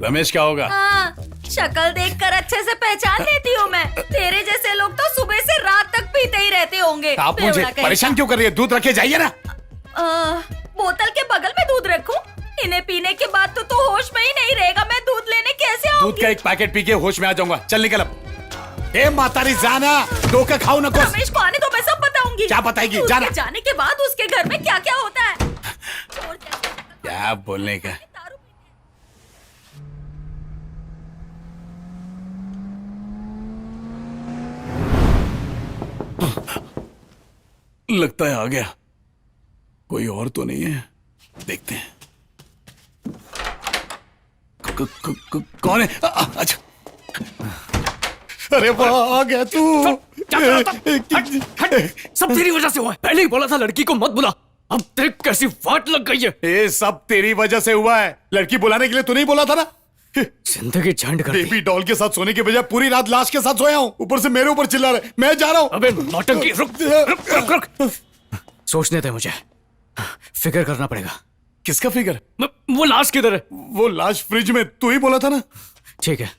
रमेश क्या होगा? हाँ, शक्ल देखकर अच्छे से पहचान लेती हूँ मैं। तेरे जैसे लोग तो सुबह से रात तक पीते ही रहते होंगे। आप मुझे परेशान क्यों कर रही है? दूध रखे जाइए ना। बोतल के बगल में दूध रखूं? इन्हें पीने के बाद तो तू होश में ही नहीं रहेगा। मैं दूध लेने कैसे आऊंगी? दूध का एक पैकेट पी के होश में आ जाऊंगा। चल निकल अब। ए मातारी जाना, धोखा खाओ ना। रमेश को आने तो मैं सब बताऊंगी। क्या बताएगी? जाना। जाने के बाद उसके घर में क्या क्या होता है। क्या बोलने का? लगता है आ गया। कोई और तो नहीं है, देखते हैं। कौन है? अच्छा, अरे वाह आ गया तू। सब तेरी वजह से हुआ है। पहले ही बोला था लड़की को मत बुला, अब देख कैसी वाट लग गई है। ये सब तेरी वजह से हुआ है। लड़की बुलाने के लिए तू नहीं बोला था ना। जिंदगी झंड कर दी। बेबी डॉल के साथ सोने के बजाय पूरी रात लाश के साथ सोया हूँ। ऊपर से मेरे ऊपर चिल्ला रहे। मैं जा रहा हूँ। अबे नौटंकी, रुक रुक रुक रुक। सोचने दे मुझे, फिक्र करना पड़ेगा। किसका फिक्र? वो लाश किधर है? वो लाश फ्रिज में, तू ही बोला था ना। ठीक है।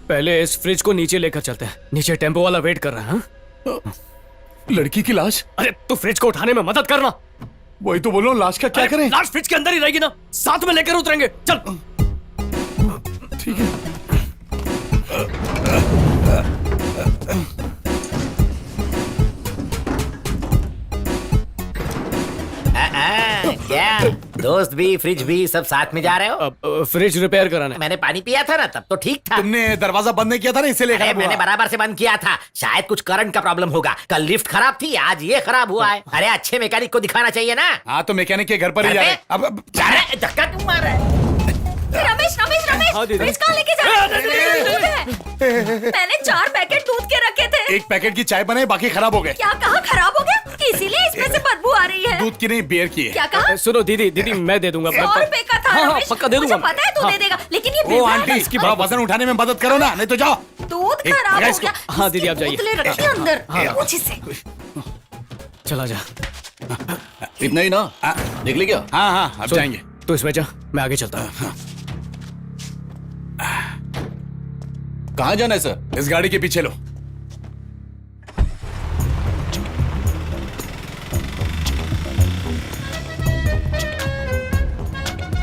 पहले इस फ्रिज को नीचे लेकर चलते हैं। नीचे टेम्पो वाला वेट कर रहा है। हाँ? लड़की की लाश? अरे तू फ्रिज को उठाने में मदद करना। वही तो बोल रहा हूँ, लाश का क्या करें? लाश फ्रिज के अंदर ही रहेगी ना, साथ में लेकर उतरेंगे। चल। ठीक है। क्या दोस्त भी फ्रिज भी सब साथ में जा रहे हो? अब फ्रिज रिपेयर कराने। मैंने पानी पिया था ना, तब तो ठीक था। तुमने दरवाजा बंद नहीं किया था ना, इसीलिए खराब हुआ। मैंने बराबर से बंद किया था। शायद कुछ करंट का प्रॉब्लम होगा। कल लिफ्ट खराब थी, आज ये खराब हुआ है। अरे अच्छे मैकेनिक को दिखाना चाहिए ना। हाँ तो मैकेनिक के घर पर ही जा रहे हैं। अब जा रहे हैं, धक्का क्यों मार रहे हैं? रमेश रमेश रमेश, फ्रिज कहाँ लेके जा रहे हैं? मैंने 4 पैकेट दूध के रखे थे। एक पैकेट की चाय बनाई, बाकी खराब हो गए। क्या कहा खराब हो गया? इसीलिए इसमें से बदबू आ रही है। दूध की नहीं, बियर की है। क्या कहा? सुनो दीदी, दीदी मैं दे दूंगा। 100 रुपए का था। हाँ, रमेश, पक्का दे दूंगा। मुझे पता है तू दे देगा, लेकिन ये ओ बेकार आंटी, है। इसकी वजन उठाने में मदद करो ना, नहीं तो जाओ। दूध एक, खराब लगा हो इसको। गया। हाँ, दीदी, आप जाइए। बोतलें रखी अंदर। पूछ इससे। चला जा। इतना ही ना, निकले क्या? हाँ हाँ, अब सुन, जाएंगे। तू इसमें जा, मैं आगे चलता हूँ। कहाँ जाना है सर? इस गाड़ी के पीछे लो।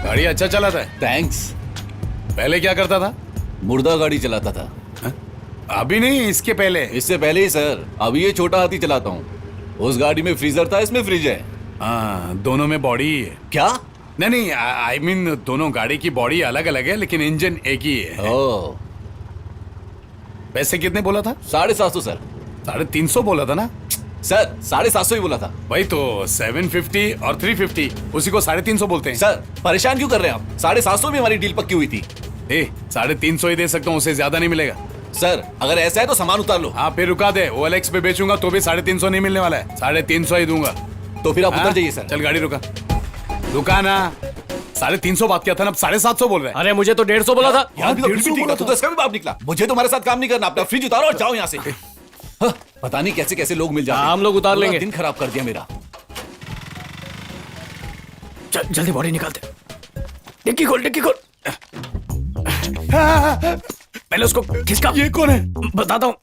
गाड़ी अच्छा चलाता है। थैंक्स। पहले क्या करता था? मुर्दा गाड़ी चलाता था। अभी नहीं, इसके पहले। इससे पहले ही सर। अभी ये छोटा हाथी चलाता हूँ। उस गाड़ी में फ्रीजर था, इसमें फ्रिज है। हाँ, दोनों में बॉडी ही है। क्या? नहीं, आई मीन दोनों गाड़ी की बॉडी अलग अलग है, लेकिन इंजन एक ही है। ओह। पैसे कितने बोला था? 750 सर। 350 बोला था ना सर? 750 ही बोला था। भाई तो 750 और 350, उसी को 350 बोलते हैं। सर परेशान क्यों कर रहे हैं आप? 750 में हमारी डील पक्की हुई थी। 350 ही दे सकता हूँ, उससे ज्यादा नहीं मिलेगा। सर अगर ऐसा है तो सामान उतार लो। हाँ फिर रुका दे, OLX पे बेचूंगा तो भी 350 नहीं मिलने वाला है। 350 ही दूंगा। तो फिर आप उतर जाइए सर। चल गाड़ी रुका। रुका ना। 350 बात किया था ना, अब 750 बोल रहे हैं। अरे मुझे तो 150 बोला था। यहाँ भी तो 150 बोला था। तो इसका भी बाप निकला। मुझे तुम्हारे साथ काम नहीं करना। अपना फ्रिज उतारो और जाओ यहाँ से। पता नहीं कैसे कैसे लोग मिल जाते हैं। हम लोग उतार लेंगे। दिन खराब कर दिया मेरा। जल्दी बॉडी निकालते। डिक्की खोल, डिक्की खोल। पहले उसको खिसका। ये कौन है? बताता हूँ।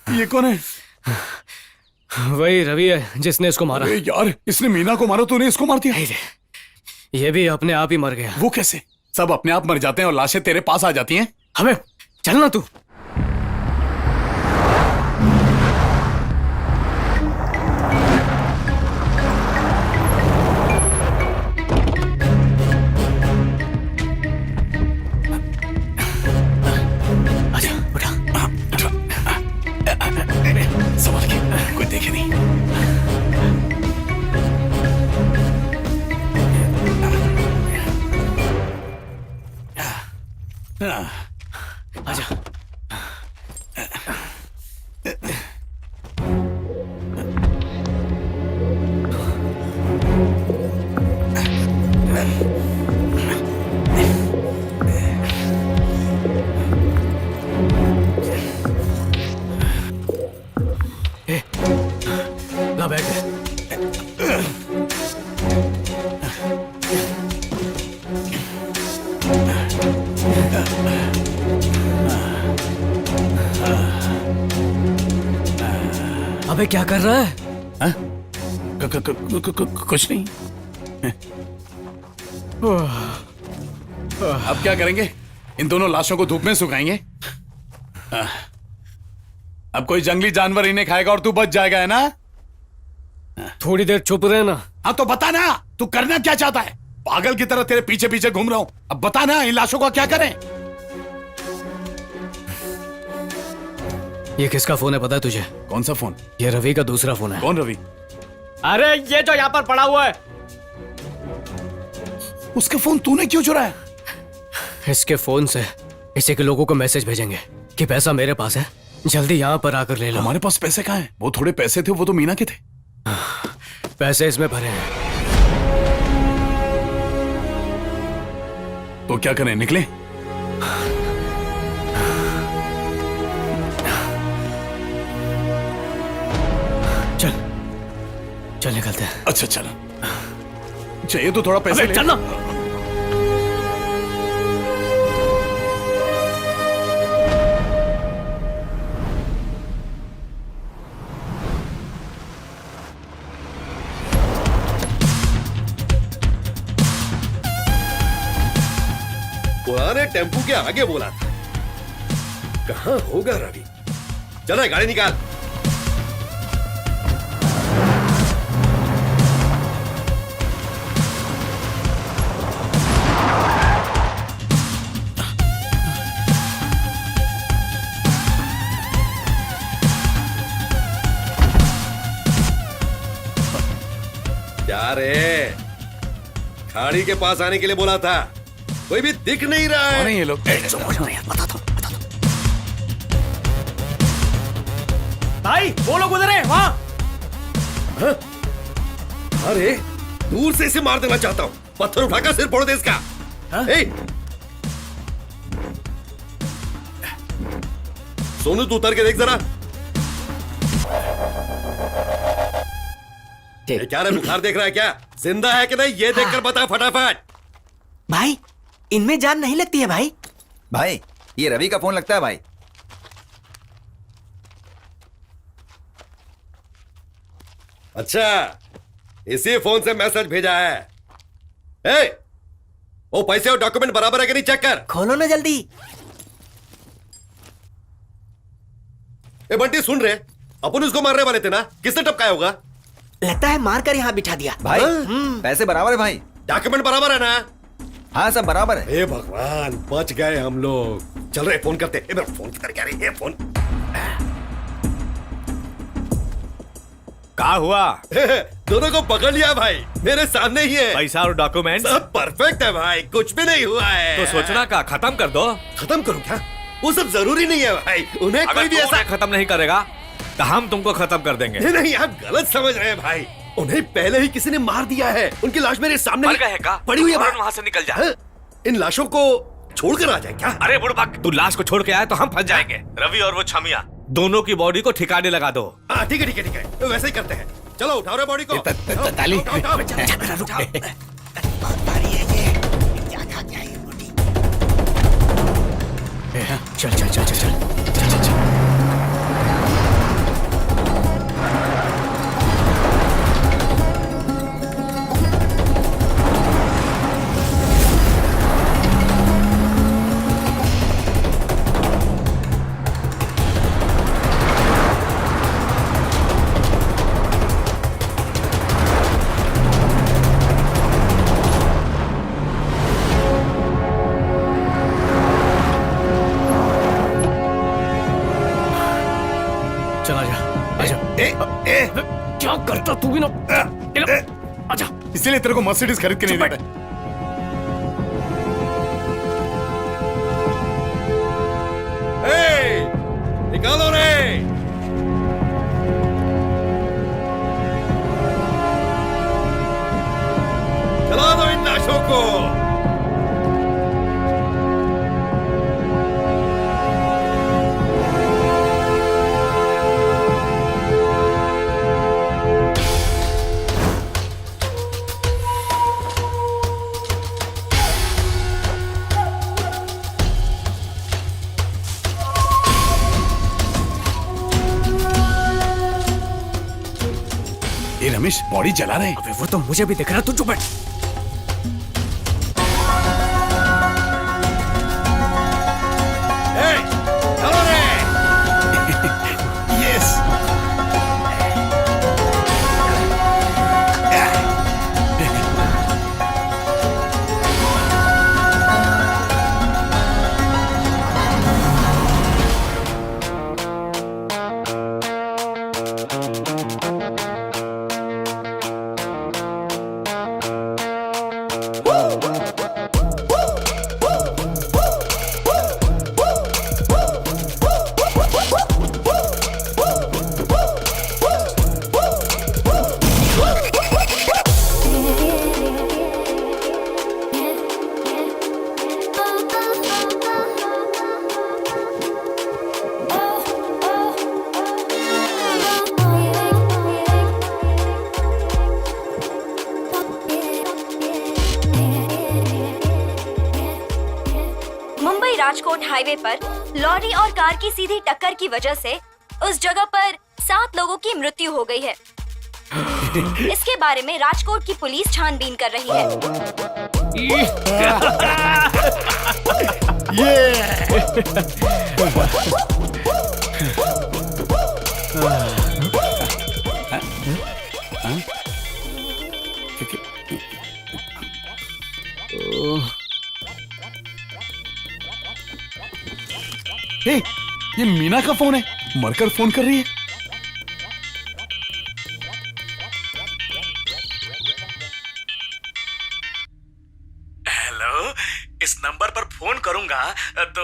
ये कौन है? वही रवि है जिसने इसको मारा। यार, इसने मीना को मारा, तूने इसको मार दिया। ये भी अपने आप ही मर गया। वो कैसे? सब अपने आप मर जाते हैं और लाशें तेरे पास आ जाती हैं। हमें चलना तू। आजा, उठा। संभाल के, कोई देखे नहीं। आजा। ला बैग दे। अबे क्या कर रहा है? हाँ? कुछ नहीं। अब क्या करेंगे? इन दोनों लाशों को धूप में सुखाएंगे। अब कोई जंगली जानवर इन्हें खाएगा और तू बच जाएगा, है ना? थोड़ी देर चुप रहना। हाँ तो बता ना, तू करना क्या चाहता है? पागल की तरह तेरे पीछे पीछे घूम रहा हूं। अब बता ना, इन लाशों का क्या करें? ये किसका फोन है पता है तुझे? कौन सा फोन? ये रवि का दूसरा फोन है। कौन रवि? अरे ये जो यहाँ पर पड़ा हुआ है। उसका फोन तूने क्यों चुराया? इसके फोन से इसी के लोगों को मैसेज भेजेंगे कि पैसा मेरे पास है, जल्दी यहाँ पर आकर ले लो। हमारे पास पैसे कहाँ हैं? वो थोड़े पैसे थे, वो तो मीना के थे। पैसे इसमें भरे हैं। तो क्या करें, निकले? चल चल निकलते हैं। अच्छा चल, चाहिए तो थोड़ा पैसे ले। चल ना। पुराने टेम्पू के आगे बोला था। कहां होगा रवि? चला गाड़ी निकाल। क्या रे, खाड़ी के पास आने के लिए बोला था, कोई भी दिख नहीं रहा है। ये लोग भाई वो लोग उधर है वहां। हाँ? अरे दूर से इसे मार देना चाहता हूं, पत्थर उठाकर सिर फोड़ दे इसका। ए! सोनू तू उतर के देख जरा। ये क्या रे, बुखार देख रहा है क्या? जिंदा है कि नहीं ये देखकर बता फटाफट। भाई इनमें जान नहीं लगती है भाई। भाई ये रवि का फोन लगता है भाई। अच्छा, इसी फोन से मैसेज भेजा है। ए, वो पैसे और डॉक्यूमेंट बराबर है कि नहीं चेक कर। खोलो ना जल्दी। ए बंटी सुन रहे, अपन उसको मारने वाले थे ना, किसने टपकाया होगा? लगता है मार कर यहाँ बिठा दिया। भाई पैसे बराबर है भाई। डॉक्यूमेंट बराबर है ना? हाँ सब बराबर है। हे भगवान, बच गए हम लोग। चल रहे फोन करते। मेरा फोन किधर गया रे? ये फोन क्या हुआ? दोनों को पकड़ लिया भाई, मेरे सामने ही है। पैसा और डॉक्यूमेंट सब परफेक्ट है भाई, कुछ भी नहीं हुआ है। तो सोचना का खत्म कर दो। खत्म करूं क्या? वो सब जरूरी नहीं है भाई, उन्हें कोई भी ऐसा खत्म नहीं करेगा तो हम तुमको खत्म कर देंगे। नहीं नहीं, आप गलत समझ रहे हैं भाई। उन्हें पहले ही किसी ने मार दिया है, उनकी लाश मेरे सामने पड़ी हुई है। वहां से निकल जा। इन लाशों को छोड़कर आ जाए क्या? अरे बुड़बक, तू लाश को छोड़ के आए तो हम फंस जाएंगे। रवि और वो छमिया दोनों की बॉडी को ठिकाने लगा दो। हाँ ठीक है ठीक है ठीक है, वैसे ही करते हैं। चलो उठाओ रे बॉडी को। ताली। चल चल चल चल चल। क्या करता तू भी ना? अच्छा, इसीलिए तेरे को मर्सिडीज खरीद के नहीं देता। निकालो रे। चला दो इन लाशों को। ये रमेश बॉडी जला रहे हैं। अबे वो तो मुझे भी दिख रहा है, तू चुप बैठ। चलो रे। यस। मुंबई राजकोट हाईवे पर लॉरी और कार की सीधी टक्कर की वजह से उस जगह पर 7 लोगों की मृत्यु हो गई है। इसके बारे में राजकोट की पुलिस छानबीन कर रही है। हे, ये मीना का फोन है, मरकर फोन कर रही है। हेलो, इस नंबर पर फोन करूंगा तो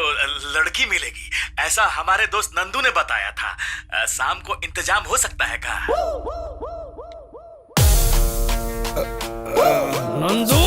लड़की मिलेगी, ऐसा हमारे दोस्त नंदू ने बताया था। शाम को इंतजाम हो सकता है क्या? नंदू